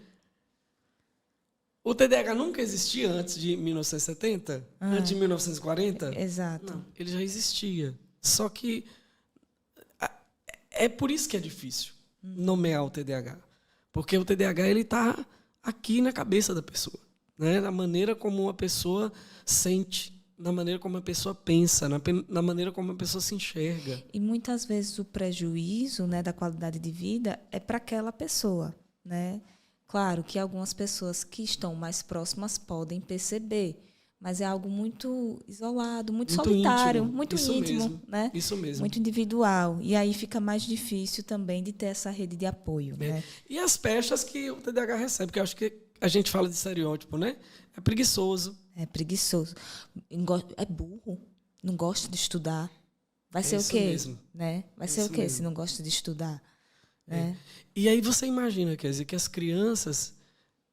o TDAH nunca existia antes de 1970? Antes de 1940? Exato. Não, ele já existia. Só que é por isso que é difícil nomear o TDAH. Porque o TDAH está aqui na cabeça da pessoa. Né? Na maneira como uma pessoa sente, na maneira como a pessoa pensa, na maneira como a pessoa se enxerga. E muitas vezes o prejuízo, né, da qualidade de vida é para aquela pessoa. Né? Claro que algumas pessoas que estão mais próximas podem perceber, mas é algo muito isolado, muito solitário, íntimo. muito Isso íntimo, mesmo. né? Isso mesmo. Muito individual. E aí fica mais difícil também de ter essa rede de apoio. Né? E as pechas que o TDAH recebe, que eu acho que a gente fala de estereótipo, né? É preguiçoso. É preguiçoso. É burro. Não gosta de estudar. Vai ser o quê? Mesmo. Né? Vai ser o quê se não gosta de estudar? Né? E aí você imagina, quer dizer, que as crianças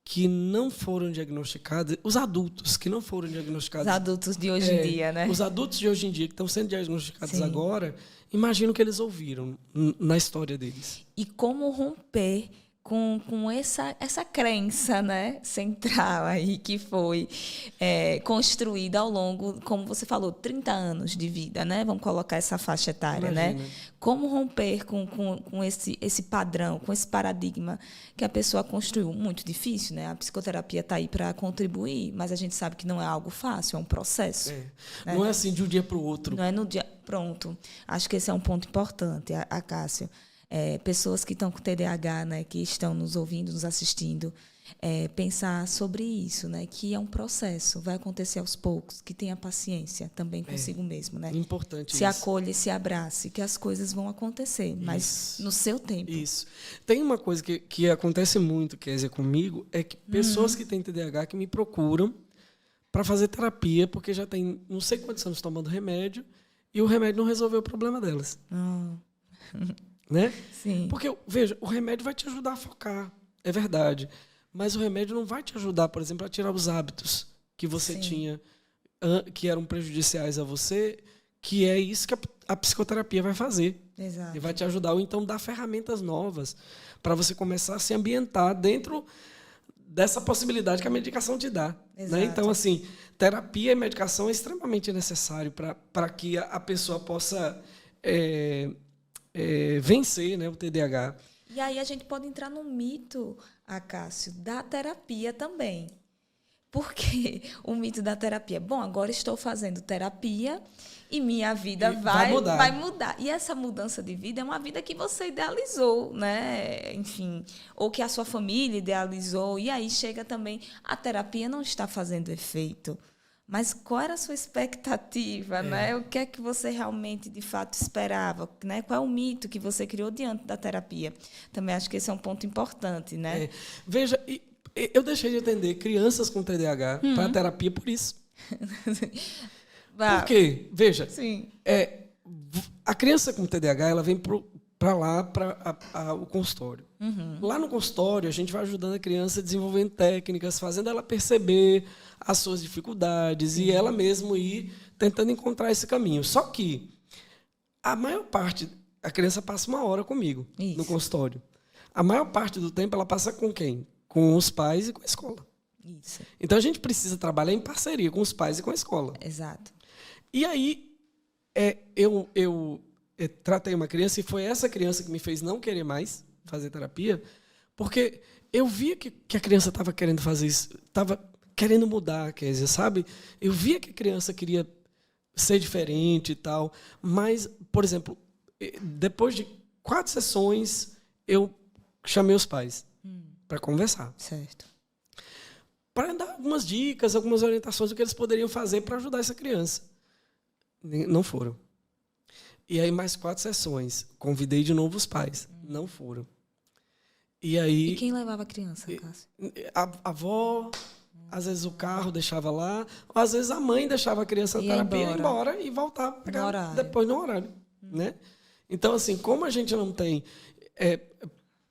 que não foram diagnosticadas, os adultos que não foram diagnosticados... Os adultos de hoje em dia, né? Os adultos de hoje em dia que estão sendo diagnosticados Sim. agora, imagina o que eles ouviram na história deles. E como romper com essa crença, né, central aí que foi construída ao longo, como você falou, 30 anos de vida, né? Vamos colocar essa faixa etária, Imagina. né? Como romper com esse padrão, com esse paradigma que a pessoa construiu? Muito difícil, né? A psicoterapia está aí para contribuir, mas a gente sabe que não é algo fácil, é um processo. Né? Não é assim de um dia para o outro. Não é no dia... Pronto. Acho que esse é um ponto importante, a Cássio. Pessoas que estão com TDAH, né, que estão nos ouvindo, nos assistindo, pensar sobre isso, né, que é um processo, vai acontecer aos poucos, que tenha paciência também consigo mesmo. Né? Importante se isso. acolhe, se abrace, que as coisas vão acontecer, mas no seu tempo. Isso. Tem uma coisa que acontece muito, Kézia, comigo, é que pessoas que têm TDAH que me procuram para fazer terapia, porque já tem não sei quantos anos tomando remédio, e o remédio não resolveu o problema delas. Né? Sim. Porque, veja, o remédio vai te ajudar a focar, é verdade. Mas o remédio não vai te ajudar, por exemplo, a tirar os hábitos que você tinha, que eram prejudiciais a você, que é isso que a psicoterapia vai fazer. Exato. E vai te ajudar, ou então dar ferramentas novas para você começar a se ambientar dentro dessa possibilidade que a medicação te dá. Né? Então, assim, terapia e medicação é extremamente necessário para que a pessoa possa vencer, né, o TDAH. E aí a gente pode entrar no mito, Cássio, da terapia também. Por quê? O mito da terapia. Bom, agora estou fazendo terapia e minha vida vai mudar. E essa mudança de vida é uma vida que você idealizou, né? Enfim, ou que a sua família idealizou. E aí chega também, a terapia não está fazendo efeito. Mas qual era a sua expectativa, né? O que é que você realmente, de fato, esperava? Né? Qual é o mito que você criou diante da terapia? Também acho que esse é um ponto importante, né? Veja, eu deixei de atender crianças com TDAH para terapia por isso. Por quê? Veja, a criança com TDAH ela vem para lá, para o consultório. Lá no consultório, a gente vai ajudando a criança desenvolvendo técnicas, fazendo ela perceber as suas dificuldades e ela mesmo ir tentando encontrar esse caminho. Só que a maior parte, a criança passa 1 hora comigo no consultório. A maior parte do tempo ela passa com quem? Com os pais e com a escola. Isso. Então a gente precisa trabalhar em parceria com os pais e com a escola. Exato. E aí eu tratei uma criança e foi essa criança que me fez não querer mais fazer terapia, porque eu via que a criança estava querendo fazer isso, estava querendo mudar, Kézia, sabe? Eu via que a criança queria ser diferente e tal, mas, por exemplo, depois de 4 sessões, eu chamei os pais para conversar. Certo. Para dar algumas dicas, algumas orientações do que eles poderiam fazer para ajudar essa criança. Não foram. E aí, mais 4 sessões. Convidei de novo os pais. Não foram. E aí... E quem levava a criança, Cássio? A avó, às vezes o carro deixava lá, ou às vezes a mãe deixava a criança na terapia, ia embora e voltava para pegar depois no horário. Né? Então, assim, como a gente não tem...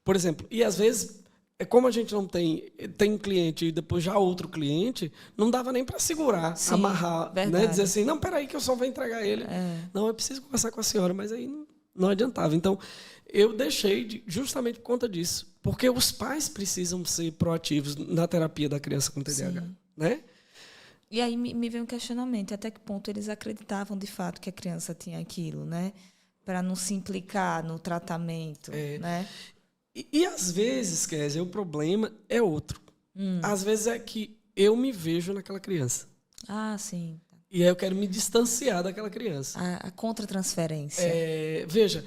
por exemplo, e às vezes... Como a gente não tem um cliente e depois já outro cliente, não dava nem para segurar, sim, amarrar, né? Dizer assim, não, peraí que eu só vou entregar ele. Não, eu preciso conversar com a senhora, mas aí não adiantava. Então, eu deixei justamente por conta disso, porque os pais precisam ser proativos na terapia da criança com TDAH. Né? E aí me veio um questionamento, até que ponto eles acreditavam de fato que a criança tinha aquilo, né? Para não se implicar no tratamento, né? E às vezes, Kézia, o problema é outro. Às vezes é que eu me vejo naquela criança. Ah, sim. E aí eu quero me distanciar daquela criança. A contratransferência. Veja,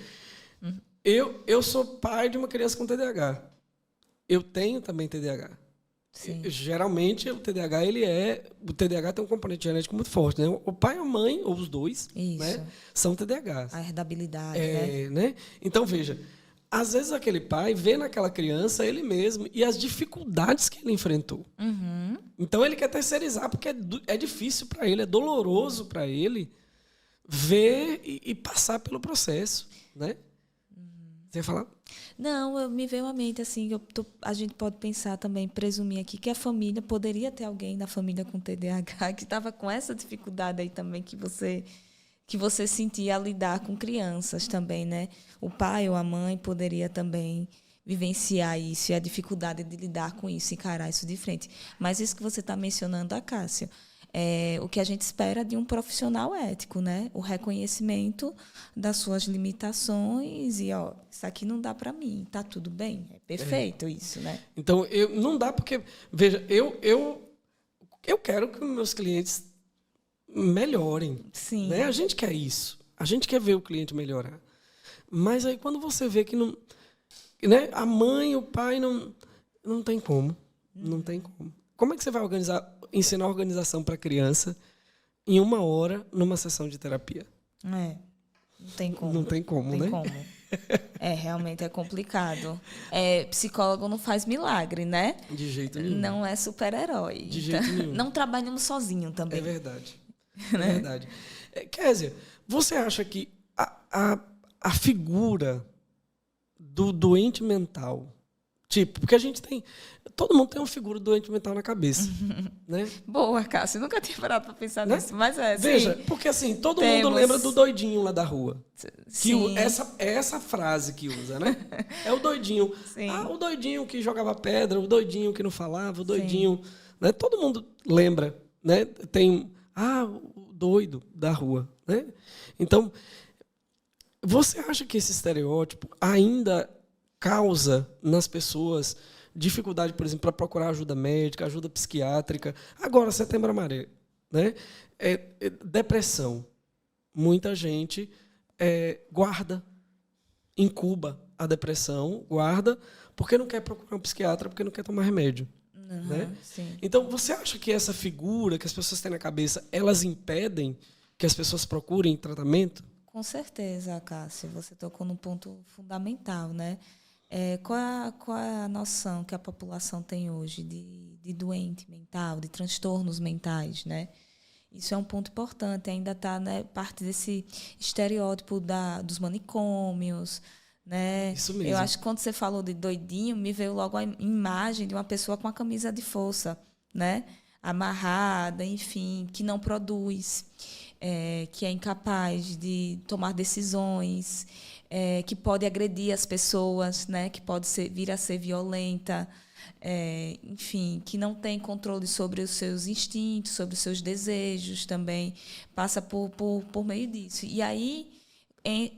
eu sou pai de uma criança com TDAH. Eu tenho também TDAH. Sim. Geralmente, o TDAH tem um componente genético muito forte. Né? O pai e a mãe, ou os dois, né, são TDAHs. A herdabilidade, né? Então, veja... Às vezes aquele pai vê naquela criança ele mesmo e as dificuldades que ele enfrentou. Então ele quer terceirizar porque é difícil para ele, é doloroso para ele ver e passar pelo processo, né? Você ia falar? Não, me veio à mente assim, a gente pode pensar também, presumir aqui que a família poderia ter alguém da família com TDAH que estava com essa dificuldade aí também que você sentia a lidar com crianças também, né? O pai ou a mãe poderia também vivenciar isso e a dificuldade de lidar com isso, encarar isso de frente. Mas isso que você está mencionando, Cássio, é o que a gente espera de um profissional ético, né? O reconhecimento das suas limitações e, isso aqui não dá para mim, tá tudo bem, é perfeito isso, né? Então, não dá porque, veja, eu quero que meus clientes melhorem. Sim. Né? A gente quer isso. A gente quer ver o cliente melhorar. Mas aí quando você vê que não, né, a mãe, o pai não tem como. Não tem como. Como é que você vai ensinar organização para a criança em 1 hora numa sessão de terapia? Não tem como. Não tem como, não né? Tem como. Realmente é complicado. Psicólogo não faz milagre, né? De jeito nenhum. Não é super-herói. De jeito nenhum. Não trabalhamos sozinho também. É verdade. É verdade. Kézia, você acha que a figura do doente mental, porque a gente tem... Todo mundo tem uma figura do doente mental na cabeça. Né? Boa, Cássio. Nunca tinha parado para pensar nisso, mas Veja, sim, porque assim, todo mundo lembra do doidinho lá da rua. Sim. Essa frase que usa, né? É o doidinho. Sim. O doidinho que jogava pedra, o doidinho que não falava, o doidinho... Né? Todo mundo lembra. Né? Tem... o doido da rua. Né? Então, você acha que esse estereótipo ainda causa nas pessoas dificuldade, por exemplo, para procurar ajuda médica, ajuda psiquiátrica? Agora, Setembro Amarelo, né? Depressão. Muita gente guarda, incuba a depressão, guarda, porque não quer procurar um psiquiatra, porque não quer tomar remédio. Né? Sim. Então, você acha que essa figura que as pessoas têm na cabeça, elas impedem que as pessoas procurem tratamento? Com certeza, Cássio. Você tocou num ponto fundamental, né? Qual é a noção que a população tem hoje de doente mental, de transtornos mentais, né? Isso é um ponto importante. Ainda está, né, parte desse estereótipo dos manicômios, né? Isso mesmo. Eu acho que quando você falou de doidinho, me veio logo a imagem de uma pessoa com a camisa de força, né? Amarrada, enfim, que não produz, que é incapaz de tomar decisões, que pode agredir as pessoas, né? Que pode vir a ser violenta. enfim, que não tem controle sobre os seus instintos, sobre os seus desejos também, passa por meio disso. E aí,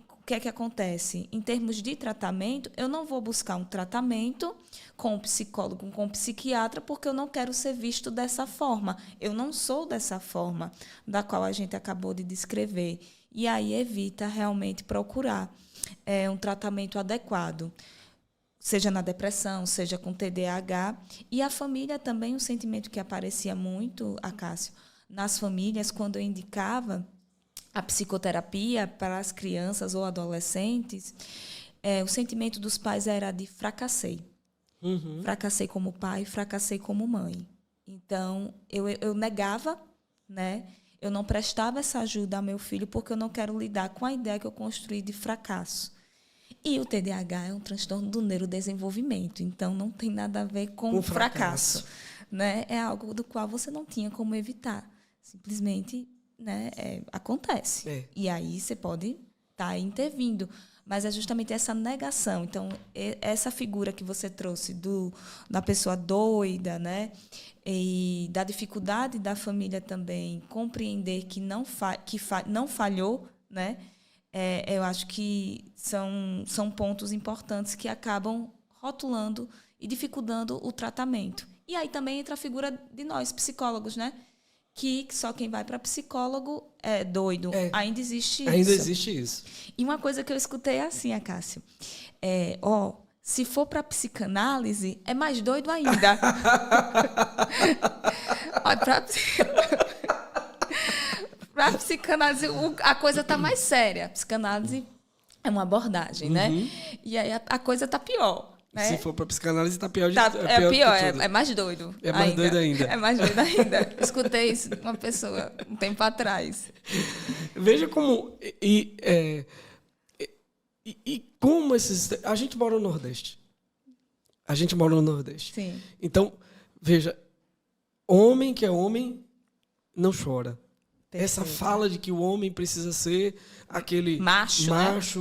o que é que acontece? Em termos de tratamento, eu não vou buscar um tratamento com um psicólogo, com um psiquiatra, porque eu não quero ser visto dessa forma. Eu não sou dessa forma da qual a gente acabou de descrever. E aí evita realmente procurar um tratamento adequado, seja na depressão, seja com TDAH. E a família também, um sentimento que aparecia muito, Acácio, nas famílias, quando eu indicava a psicoterapia para as crianças ou adolescentes, o sentimento dos pais era de fracassei. Uhum. Fracassei como pai, fracassei como mãe. Então, eu negava, né? Eu não prestava essa ajuda ao meu filho porque eu não quero lidar com a ideia que eu construí de fracasso. E o TDAH é um transtorno do neurodesenvolvimento, então não tem nada a ver com fracasso. Né? É algo do qual você não tinha como evitar. Simplesmente, né, acontece. E aí você pode estar intervindo. Mas é justamente essa negação. Então, essa figura que você trouxe da pessoa doida, né? E da dificuldade da família também compreender que não falhou, né? Eu acho que são pontos importantes que acabam rotulando e dificultando o tratamento. E aí também entra a figura de nós, psicólogos, né? Que só quem vai para psicólogo é doido. Ainda existe isso. Ainda existe isso. E uma coisa que eu escutei é assim, Acácio. Se for para psicanálise, é mais doido ainda. Para psicanálise, a coisa está mais séria. A psicanálise é uma abordagem, né? E aí a coisa está pior. Né? Se for para psicanálise, está pior. É mais doido. É mais doido ainda. É mais doido ainda. Escutei isso de uma pessoa um tempo atrás. Veja como... E como esses... A gente mora no Nordeste. Sim. Então, veja, homem que é homem não chora. Perfeito. Essa fala de que o homem precisa ser aquele macho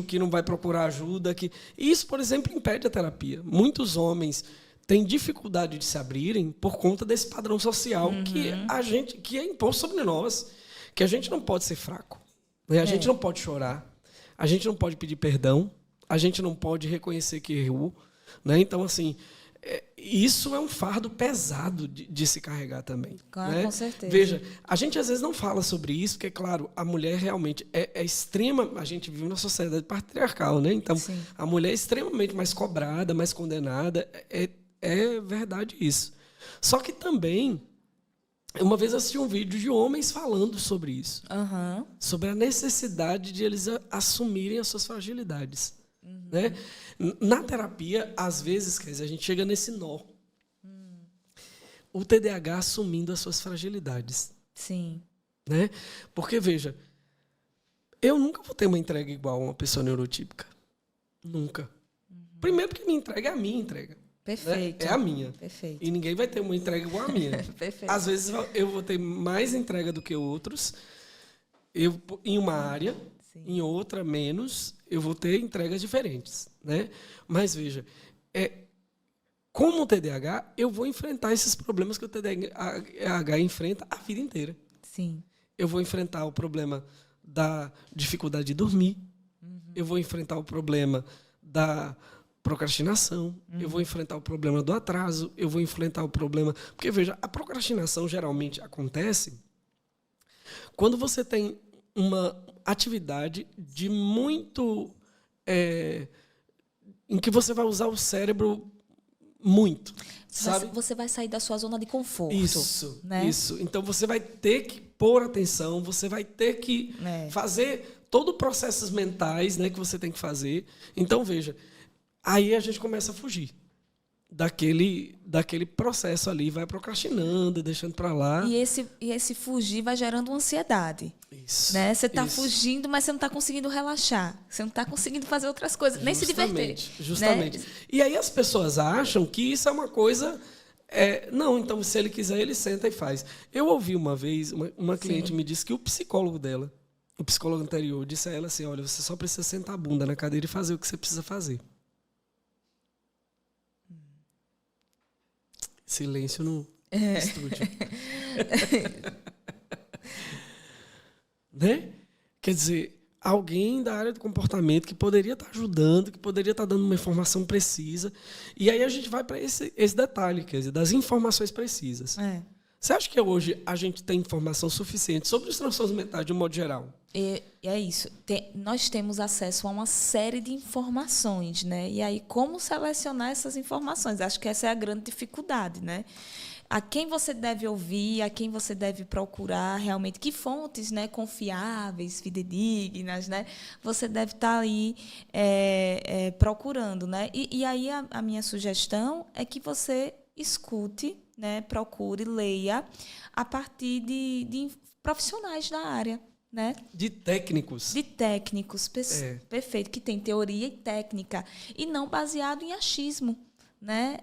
né? que não vai procurar ajuda. Isso, por exemplo, impede a terapia. Muitos homens têm dificuldade de se abrirem por conta desse padrão social que é imposto sobre nós. Que a gente não pode ser fraco. Né? A gente não pode chorar. A gente não pode pedir perdão. A gente não pode reconhecer que errou. Né? Então, assim... Isso é um fardo pesado de se carregar também. Claro, né? Com certeza. Veja, a gente às vezes não fala sobre isso, porque, claro, a mulher realmente é extrema... A gente vive numa sociedade patriarcal, né? Então, Sim. A mulher é extremamente mais cobrada, mais condenada. É verdade isso. Só que também, uma vez eu assisti um vídeo de homens falando sobre isso. Sobre a necessidade de eles assumirem as suas fragilidades. Né? Na terapia, às vezes, quer dizer, a gente chega nesse nó. O TDAH assumindo as suas fragilidades. Sim. Né? Porque, veja, eu nunca vou ter uma entrega igual a uma pessoa neurotípica. Nunca. Primeiro porque minha entrega é a minha entrega. Perfeito. Né? É a minha. Perfeito. E ninguém vai ter uma entrega igual a minha. Perfeito. Às vezes eu vou ter mais entrega do que outros. Em uma área... Em outra, menos, eu vou ter entregas diferentes. Né? Mas, veja, como o TDAH, eu vou enfrentar esses problemas que o TDAH enfrenta a vida inteira. Sim. Eu vou enfrentar o problema da dificuldade de dormir. Eu vou enfrentar o problema da procrastinação. Eu vou enfrentar o problema do atraso. Eu vou enfrentar o problema... Porque, veja, a procrastinação geralmente acontece quando você tem uma atividade de muito... em que você vai usar o cérebro muito, sabe? Você vai sair da sua zona de conforto. Isso, né? Isso. Então, você vai ter que pôr atenção, você vai ter que fazer todo o processos mentais, né, que você tem que fazer. Então, veja, aí a gente começa a fugir daquele processo ali, vai procrastinando, deixando para lá. E esse fugir vai gerando ansiedade. Isso. Né? Você está fugindo, mas você não está conseguindo relaxar. Você não está conseguindo fazer outras coisas, nem se divertir. Justamente. Né? E aí as pessoas acham que isso é uma coisa... não, então se ele quiser, ele senta e faz. Eu ouvi uma vez, uma cliente me disse que o psicólogo dela, o psicólogo anterior, disse a ela assim, olha, você só precisa sentar a bunda na cadeira e fazer o que você precisa fazer. Silêncio no estúdio. Né? Quer dizer, alguém da área do comportamento que poderia estar ajudando, que poderia estar dando uma informação precisa. E aí a gente vai para esse detalhe, quer dizer, das informações precisas. Você acha que hoje a gente tem informação suficiente sobre os transtornos mentais de um modo geral? É isso. Nós temos acesso a uma série de informações, né? E aí, como selecionar essas informações? Acho que essa é a grande dificuldade, né? A quem você deve ouvir, a quem você deve procurar realmente, que fontes, né, confiáveis, fidedignas, né, você deve estar aí procurando, né? E aí a minha sugestão é que você escute, né, procure, leia a partir de profissionais da área, né? De técnicos. De técnicos, perfeito, que tem teoria e técnica, e não baseado em achismo, né?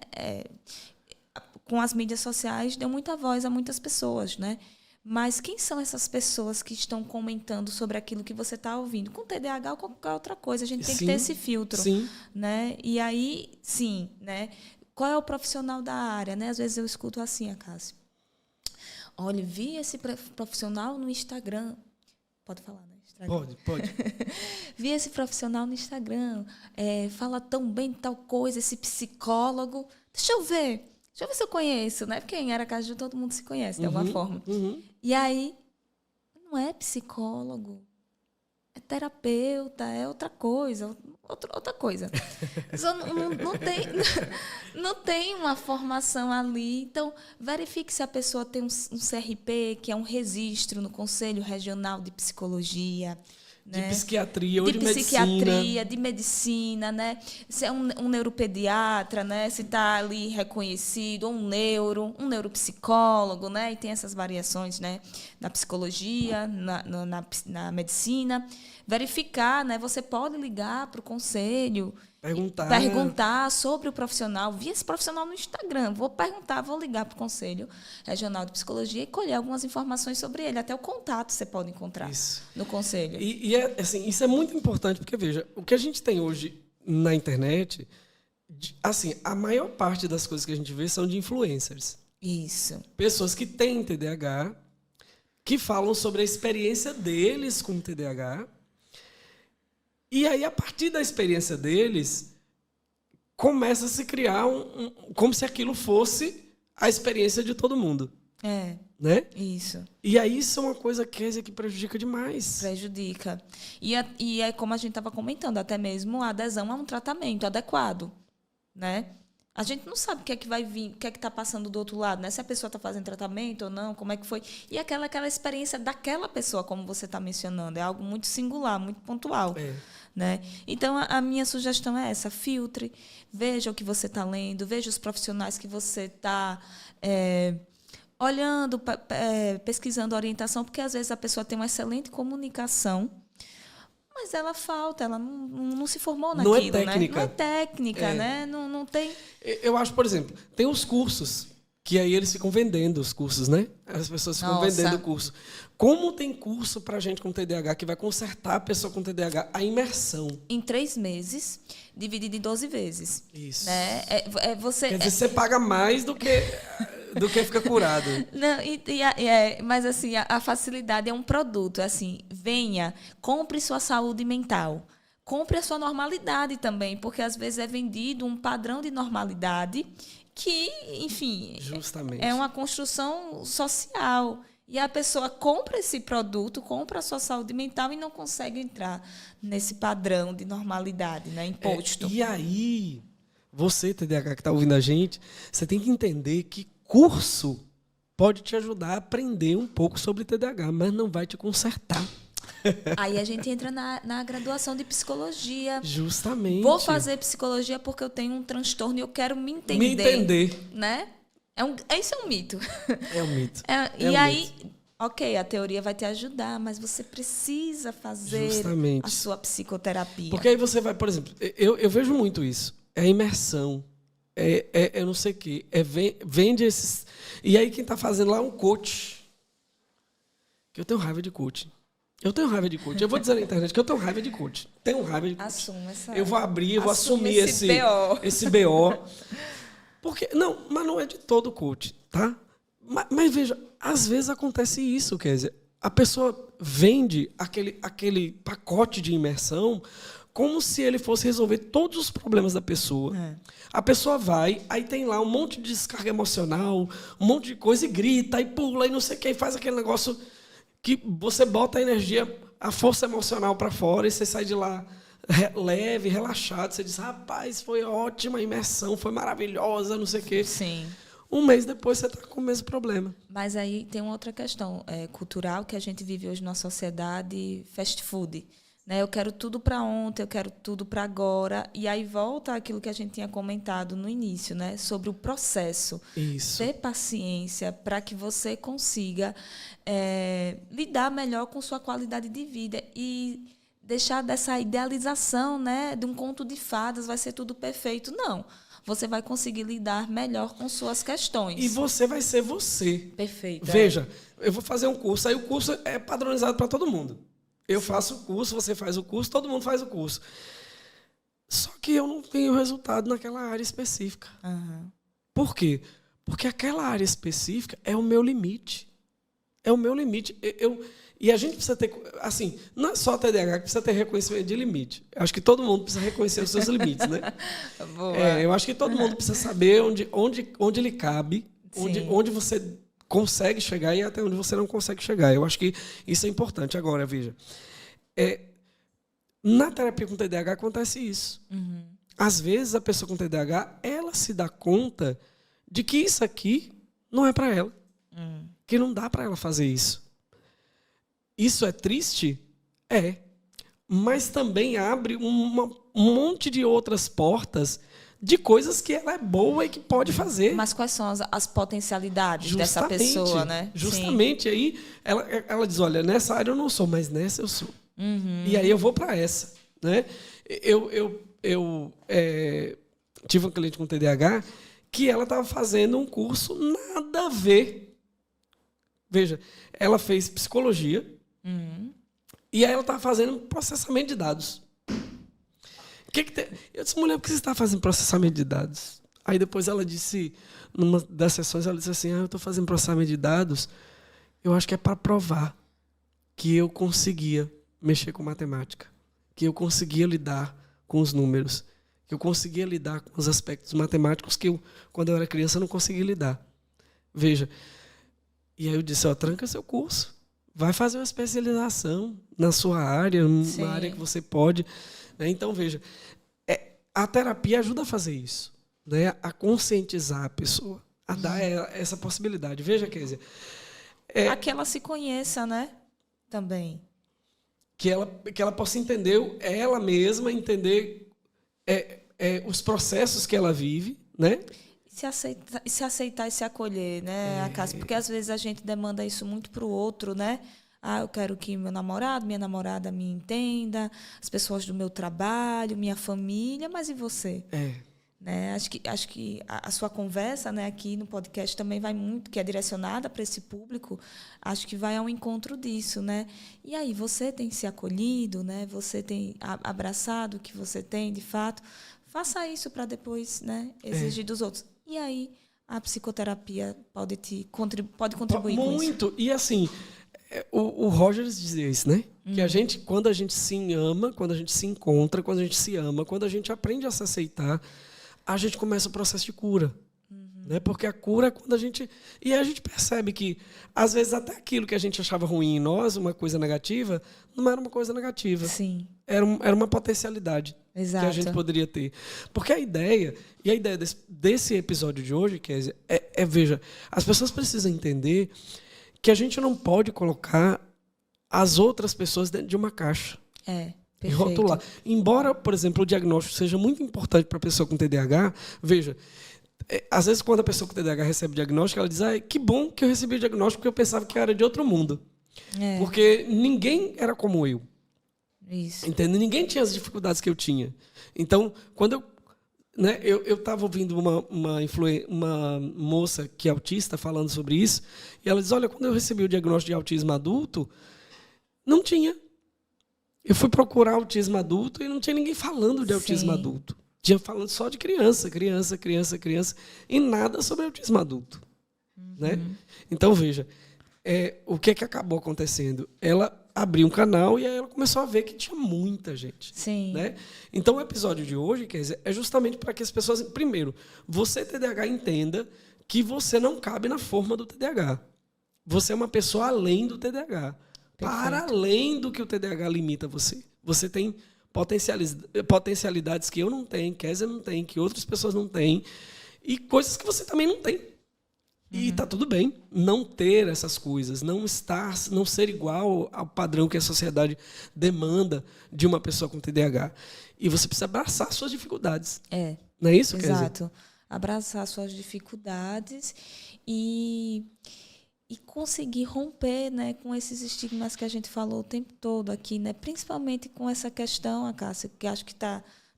Com as mídias sociais, deu muita voz a muitas pessoas, né? Mas quem são essas pessoas que estão comentando sobre aquilo que você está ouvindo? Com TDAH ou qualquer outra coisa, a gente tem que ter esse filtro, né? E aí, sim, né? Qual é o profissional da área, né? Às vezes eu escuto assim, a Cássia. Olha, vi esse profissional no Instagram. Pode falar, né? Instagram. Pode. Vi esse profissional no Instagram. Fala tão bem de tal coisa, esse psicólogo. Deixa eu ver se eu conheço, né? Porque em Aracaju todo mundo se conhece, de alguma forma. E aí, não é psicólogo, é terapeuta, é outra coisa, outra coisa. Não tem uma formação ali. Então, verifique se a pessoa tem um CRP, que é um registro no Conselho Regional de Psicologia, de né? Psiquiatria ou de psiquiatria, de medicina, né? Se é um neuropediatra, né? Se está ali reconhecido, ou um neuropsicólogo, né? E tem essas variações, né? Na psicologia, na medicina. Verificar, né? Você pode ligar para o conselho, perguntar sobre o profissional. Vi esse profissional no Instagram, vou ligar para o Conselho Regional de Psicologia e colher algumas informações sobre ele. Até o contato você pode encontrar no Conselho. E assim, isso é muito importante, porque, veja, o que a gente tem hoje na internet, assim, a maior parte das coisas que a gente vê são de influencers. Isso. Pessoas que têm TDAH, que falam sobre a experiência deles com TDAH. E aí, a partir da experiência deles, começa a se criar como se aquilo fosse a experiência de todo mundo. Né? Isso. E aí, isso é uma coisa que prejudica demais. Prejudica. E é como a gente estava comentando, até mesmo a adesão a um tratamento adequado, né? A gente não sabe o que é que vai vir, o que é que está passando do outro lado, né? Se a pessoa está fazendo tratamento ou não, como é que foi. E aquela experiência daquela pessoa, como você está mencionando, é algo muito singular, muito pontual. Né? Então, a minha sugestão é essa: filtre, veja o que você está lendo, veja os profissionais que você está olhando, pesquisando orientação, porque às vezes a pessoa tem uma excelente comunicação, mas ela falta, ela não se formou naquilo. Não é técnica. Né? Não é técnica, né? Não tem... Eu acho, por exemplo, tem os cursos, que aí eles ficam vendendo os cursos, né? As pessoas ficam vendendo o curso. Como tem curso para gente com TDAH que vai consertar a pessoa com TDAH? A imersão. Em 3 meses, dividido em 12 vezes. Isso. Né? Quer dizer, você paga mais do que fica curado. Não, mas assim, a facilidade é um produto. Assim, venha, compre sua saúde mental. Compre a sua normalidade também, porque às vezes é vendido um padrão de normalidade que, enfim, justamente, é uma construção social. E a pessoa compra esse produto, compra a sua saúde mental e não consegue entrar nesse padrão de normalidade, né, imposto. E aí, você, TDAH, que está ouvindo a gente, você tem que entender que curso pode te ajudar a aprender um pouco sobre TDAH, mas não vai te consertar. Aí a gente entra na graduação de psicologia. Justamente. Vou fazer psicologia porque eu tenho um transtorno e eu quero me entender. Né? Isso é um mito. É um mito. Ok, a teoria vai te ajudar, mas você precisa fazer a sua psicoterapia. Porque aí você vai, por exemplo, eu vejo muito isso. É a imersão. É não sei o quê. Vende esses... E aí quem está fazendo lá é um coach. Que eu tenho raiva de coach. Eu vou dizer na internet que eu tenho raiva de coach. Eu vou abrir, eu vou assumir esse BO. Não, mas não é de todo coach, tá? Mas veja, às vezes acontece isso, quer dizer, a pessoa vende aquele pacote de imersão como se ele fosse resolver todos os problemas da pessoa. A pessoa vai, aí tem lá um monte de descarga emocional, um monte de coisa, e grita, e pula, e não sei o que, e faz aquele negócio que você bota a energia, a força emocional para fora, e você sai de lá leve, relaxado. Você diz, rapaz, foi ótima a imersão, foi maravilhosa, não sei o quê. Sim. Um mês depois você está com o mesmo problema. Mas aí tem uma outra questão cultural que a gente vive hoje na sociedade fast food. Né? Eu quero tudo para ontem, eu quero tudo para agora. E aí volta aquilo que a gente tinha comentado no início, né? Sobre o processo. Isso. Ter paciência para que você consiga lidar melhor com sua qualidade de vida e deixar dessa idealização, né? De um conto de fadas, vai ser tudo perfeito. Não. Você vai conseguir lidar melhor com suas questões. E você vai ser você. Perfeito. Veja, eu vou fazer um curso, aí o curso é padronizado para todo mundo. Eu faço o curso, você faz o curso, todo mundo faz o curso. Só que eu não tenho resultado naquela área específica. Uhum. Por quê? Porque aquela área específica é o meu limite. É o meu limite. E a gente precisa ter... Assim, não é só a TDAH que precisa ter reconhecimento de limite. Eu acho que todo mundo precisa reconhecer os seus limites, né? Boa. Eu acho que todo mundo precisa saber onde ele cabe, onde você consegue chegar e até onde você não consegue chegar. Eu acho que isso é importante. Agora, veja, na terapia com TDAH acontece isso. Uhum. Às vezes, a pessoa com TDAH, ela se dá conta de que isso aqui não é para ela. Que não dá para ela fazer isso. Isso é triste? É. Mas também abre um monte de outras portas de coisas que ela é boa e que pode fazer. Mas quais são as potencialidades dessa pessoa, né? Justamente. Aí ela diz, olha, nessa área eu não sou, mas nessa eu sou. Uhum. E aí eu vou para essa. Né? Eu tive uma cliente com TDAH que ela estava fazendo um curso nada a ver. Veja, ela fez psicologia e aí ela estava fazendo processamento de dados. Eu disse, mulher, por que você está fazendo processamento de dados? Aí depois ela disse, numa das sessões, ela disse assim, eu estou fazendo processamento de dados, eu acho que é para provar que eu conseguia mexer com matemática, que eu conseguia lidar com os números, que eu conseguia lidar com os aspectos matemáticos que quando eu era criança, eu não conseguia lidar. Veja, e aí eu disse, tranca seu curso, vai fazer uma especialização na sua área, numa área que você pode. Então, veja, a terapia ajuda a fazer isso, né? A conscientizar a pessoa, a dar essa possibilidade. Veja, Kézia. A que ela se conheça, né? Também. Que ela possa entender ela mesma, entender os processos que ela vive, né? Se aceitar e se acolher, né, Cássia? Porque às vezes a gente demanda isso muito para o outro, né? Eu quero que meu namorado, minha namorada me entenda, as pessoas do meu trabalho, minha família, mas e você? Né? Acho que a sua conversa, né, aqui no podcast também vai muito, que é direcionada para esse público, acho que vai ao encontro disso, né? E aí, você tem se acolhido, né? Você tem abraçado o que você tem, de fato. Faça isso para depois, né, exigir dos outros. E aí, a psicoterapia pode contribuir com isso. Muito. E assim... O Rogers dizia isso, né? Que quando a gente se ama, quando a gente se encontra, quando a gente se ama, quando a gente aprende a se aceitar, a gente começa o processo de cura. Né? Porque a cura é quando a gente... E a gente percebe que, às vezes, até aquilo que a gente achava ruim em nós, uma coisa negativa, não era uma coisa negativa. Sim. Era uma potencialidade. Exato. Que a gente poderia ter. Porque a ideia desse episódio de hoje, Kézia, veja, as pessoas precisam entender que a gente não pode colocar as outras pessoas dentro de uma caixa. Perfeito. E rotular. Embora, por exemplo, o diagnóstico seja muito importante para a pessoa com TDAH, veja, às vezes quando a pessoa com TDAH recebe o diagnóstico, ela diz, que bom que eu recebi o diagnóstico porque eu pensava que era de outro mundo. Porque ninguém era como eu. Isso. Entende? Ninguém tinha as dificuldades que eu tinha. Então, quando eu estava ouvindo uma moça que é autista falando sobre isso, e ela diz, olha, quando eu recebi o diagnóstico de autismo adulto, não tinha. Eu fui procurar autismo adulto e não tinha ninguém falando de autismo adulto. Tinha falando só de criança, e nada sobre autismo adulto. Né? Então, veja, o que acabou acontecendo? Ela abriu um canal e aí ela começou a ver que tinha muita gente. Sim. Né? Então, o episódio de hoje, quer dizer, é justamente para que as pessoas... Primeiro, você, TDAH, entenda que você não cabe na forma do TDAH. Você é uma pessoa além do TDAH. Para além do que o TDAH limita você. Você tem potencialidades que eu não tenho, que Kézia não tem, que outras pessoas não têm, e coisas que você também não tem. E tá tudo bem não ter essas coisas, não ser igual ao padrão que a sociedade demanda de uma pessoa com TDAH. E você precisa abraçar suas dificuldades. Não é isso, Kézia? Exato. Abraçar suas dificuldades e conseguir romper, né, com esses estigmas que a gente falou o tempo todo aqui, né, principalmente com essa questão, Cássia, que acho que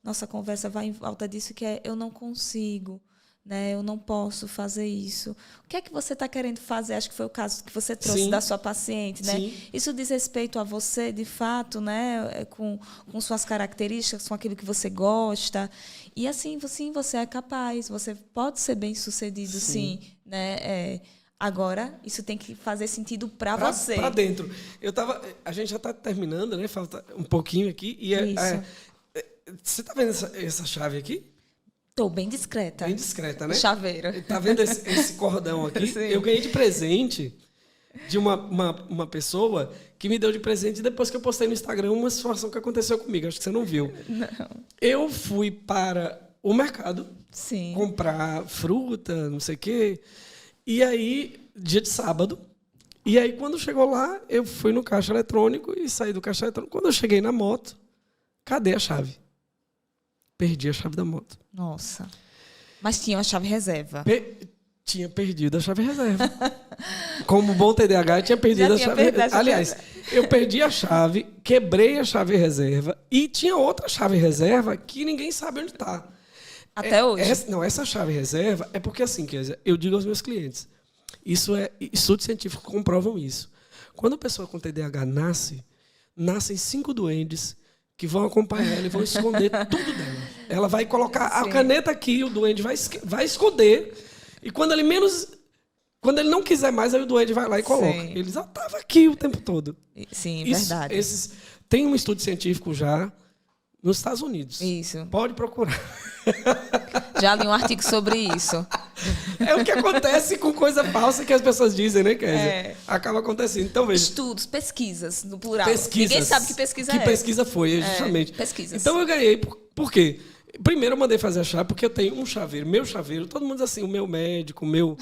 nossa conversa vai em volta disso, que é eu não consigo, né, eu não posso fazer isso. O que é que você está querendo fazer? Acho que foi o caso que você trouxe da sua paciente, né? Sim. Isso diz respeito a você, de fato, né, com suas características, com aquilo que você gosta. E assim, você é capaz, você pode ser bem-sucedido, sim, né? Agora, isso tem que fazer sentido para você. Para dentro. A gente já está terminando, né? Falta um pouquinho aqui. E você está vendo essa chave aqui? Estou bem discreta. Bem discreta, né? Chaveiro. Está vendo esse cordão aqui? Sim. Eu ganhei de presente de uma pessoa que me deu de presente depois que eu postei no Instagram uma situação que aconteceu comigo. Acho que você não viu. Não. Eu fui para o mercado comprar fruta, não sei o quê. E aí, dia de sábado, e aí quando chegou lá, eu fui no caixa eletrônico e saí do caixa eletrônico. Quando eu cheguei na moto, cadê a chave? Perdi a chave da moto. Nossa. Mas tinha uma chave reserva. Tinha perdido a chave reserva. Como bom TDAH, eu tinha perdido a chave reserva. Aliás, eu perdi a chave, quebrei a chave reserva e tinha outra chave reserva que ninguém sabe onde está. Até hoje. Essa chave reserva é porque, assim, Kézia, eu digo aos meus clientes, estudos científicos comprovam isso. Quando a pessoa com TDAH nascem 5 duendes que vão acompanhar ela e vão esconder tudo dela. Ela vai colocar a caneta aqui, o duende vai esconder, e quando ele não quiser mais, aí o duende vai lá e coloca. Ele já estava aqui o tempo todo. Sim, verdade. Tem um estudo científico já nos Estados Unidos. Isso. Pode procurar. Já li um artigo sobre isso. É o que acontece com coisa falsa que as pessoas dizem, né, Kézia? Acaba acontecendo. Então, veja. Estudos, pesquisas, no plural. Pesquisas. Ninguém sabe que pesquisa é. Que pesquisa foi, justamente. Pesquisas. Então, eu ganhei. Por quê? Primeiro, eu mandei fazer a chave porque eu tenho um chaveiro. Meu chaveiro, todo mundo diz assim, o meu médico, o meu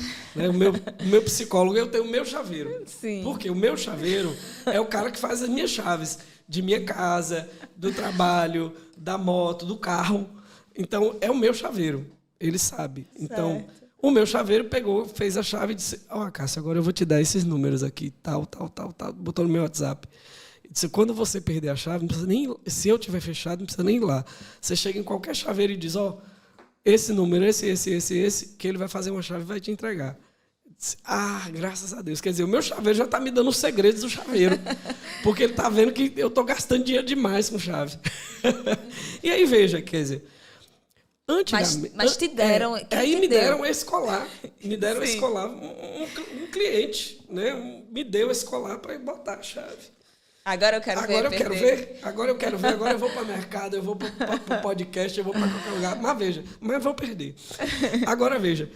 psicólogo, eu tenho o meu chaveiro. Sim. Porque o meu chaveiro é o cara que faz as minhas chaves de minha casa, do trabalho, da moto, do carro. Então, é o meu chaveiro. Ele sabe. Então, o meu chaveiro pegou, fez a chave e disse, Cássia, agora eu vou te dar esses números aqui, tal. Botou no meu WhatsApp. E disse, quando você perder a chave, não precisa nem, se eu tiver fechado, não precisa nem ir lá. Você chega em qualquer chaveiro e diz, esse número, esse, que ele vai fazer uma chave e vai te entregar. Disse, graças a Deus. Quer dizer, o meu chaveiro já está me dando os segredos do chaveiro. Porque ele está vendo que eu estou gastando dinheiro demais com chave. E aí, veja, quer dizer... Mas te deram... Aí me deram esse colar. Me deram esse colar. Um cliente, né? Me deu esse colar para botar a chave. Agora eu quero ver. Agora eu vou para o mercado, eu vou para o podcast, eu vou para qualquer lugar. Mas vou perder. Agora, veja.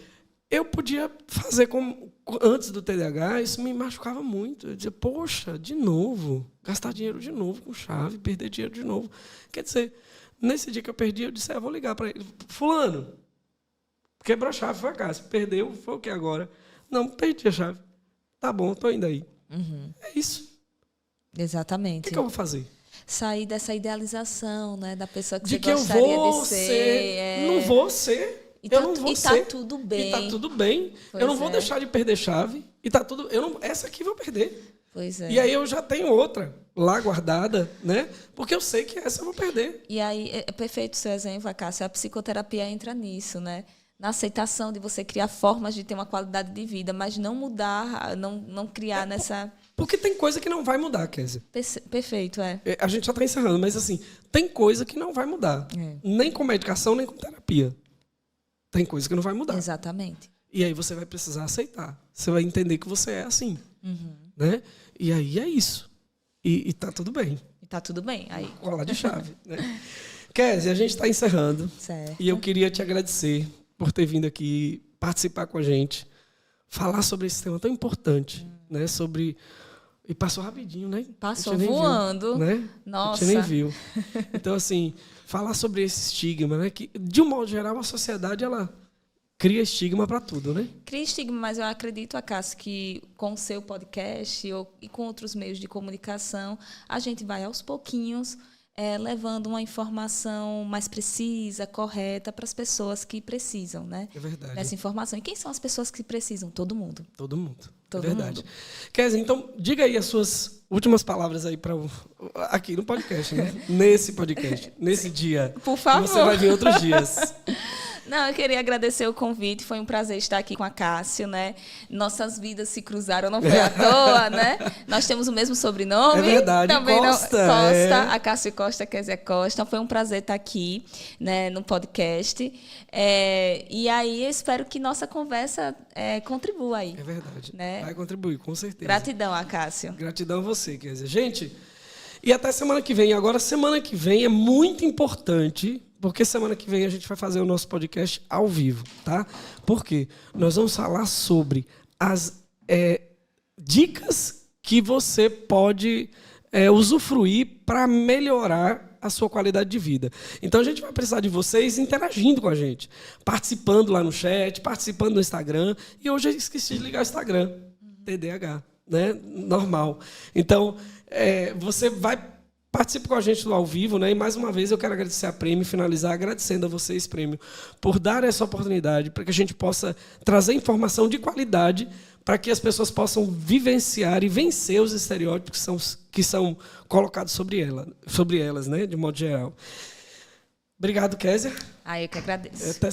Eu podia fazer como... Antes do TDAH, isso me machucava muito. Eu dizia, poxa, de novo. Gastar dinheiro de novo com chave, perder dinheiro de novo. Quer dizer... Nesse dia que eu perdi, eu disse, vou ligar para ele. Fulano, quebrou a chave, foi a Cássia. Perdeu, foi o que agora? Não, perdi a chave. Tá bom, tô indo aí. É isso. Exatamente. O que eu vou fazer? Sair dessa idealização, né, da pessoa que de você que gostaria eu vou de ser. Não vou ser. Eu não vou ser. E tá tudo bem. E tá tudo bem. Pois eu não vou deixar de perder chave. E tá tudo... Essa aqui eu vou perder. Pois é. E aí eu já tenho outra lá guardada, né? Porque eu sei que essa eu vou perder. E aí, é perfeito o seu exemplo, Cássia. A psicoterapia entra nisso, né? na aceitação de você criar formas de ter uma qualidade de vida, mas não mudar, não criar nessa... Porque tem coisa que não vai mudar, Kézia. Perfeito, A gente já está encerrando, mas assim, tem coisa que não vai mudar. Nem com medicação, nem com terapia. Tem coisa que não vai mudar. Exatamente. E aí você vai precisar aceitar. Você vai entender que você é assim. Uhum. Né? E aí é isso. E tá tudo bem. E tá tudo bem. Aí. Colar de chave. Né? Kézia, a gente está encerrando. Certo. E eu queria te agradecer por ter vindo aqui participar com a gente, falar sobre esse tema tão importante, né? Sobre... E passou rapidinho, né? Passou voando. Viu, né? Nossa. A gente nem viu. Então, assim, falar sobre esse estigma, né? Que, de um modo geral, a sociedade, ela cria estigma para tudo, né? Cria estigma, mas eu acredito, Acácio, que com o seu podcast e com outros meios de comunicação, a gente vai aos pouquinhos levando uma informação mais precisa, correta para as pessoas que precisam, né? É verdade. Dessa informação. E quem são as pessoas que precisam? Todo mundo. Todo mundo. Todo é verdade. mundo. Kézia, então, diga aí as suas últimas palavras aí para aqui no podcast, né? Nesse podcast, nesse dia. Por favor. Você vai vir outros dias. Não, eu queria agradecer o convite, foi um prazer estar aqui com a Cássio, né? Nossas vidas se cruzaram, não foi à toa, né? Nós temos o mesmo sobrenome. É verdade, também Costa. Costa, a Cássio Costa, Kézia Costa. Foi um prazer estar aqui, né, no podcast. E aí, eu espero que nossa conversa contribua aí. É verdade. Né? Vai contribuir, com certeza. Gratidão, Acácio. Gratidão a você, Kézia. Gente, e até semana que vem. Agora, semana que vem é muito importante... Porque semana que vem a gente vai fazer o nosso podcast ao vivo, tá? Por quê? Nós vamos falar sobre as dicas que você pode usufruir para melhorar a sua qualidade de vida. Então a gente vai precisar de vocês interagindo com a gente, participando lá no chat, participando no Instagram. E hoje eu esqueci de ligar o Instagram, TDAH, né? Normal. Então você vai participe com a gente do ao vivo, né? E mais uma vez eu quero agradecer a Prêmio e finalizar agradecendo a vocês, Prêmio, por dar essa oportunidade para que a gente possa trazer informação de qualidade para que as pessoas possam vivenciar e vencer os estereótipos que são colocados sobre elas, né? De modo geral. Obrigado, Kézia. Eu que agradeço. Até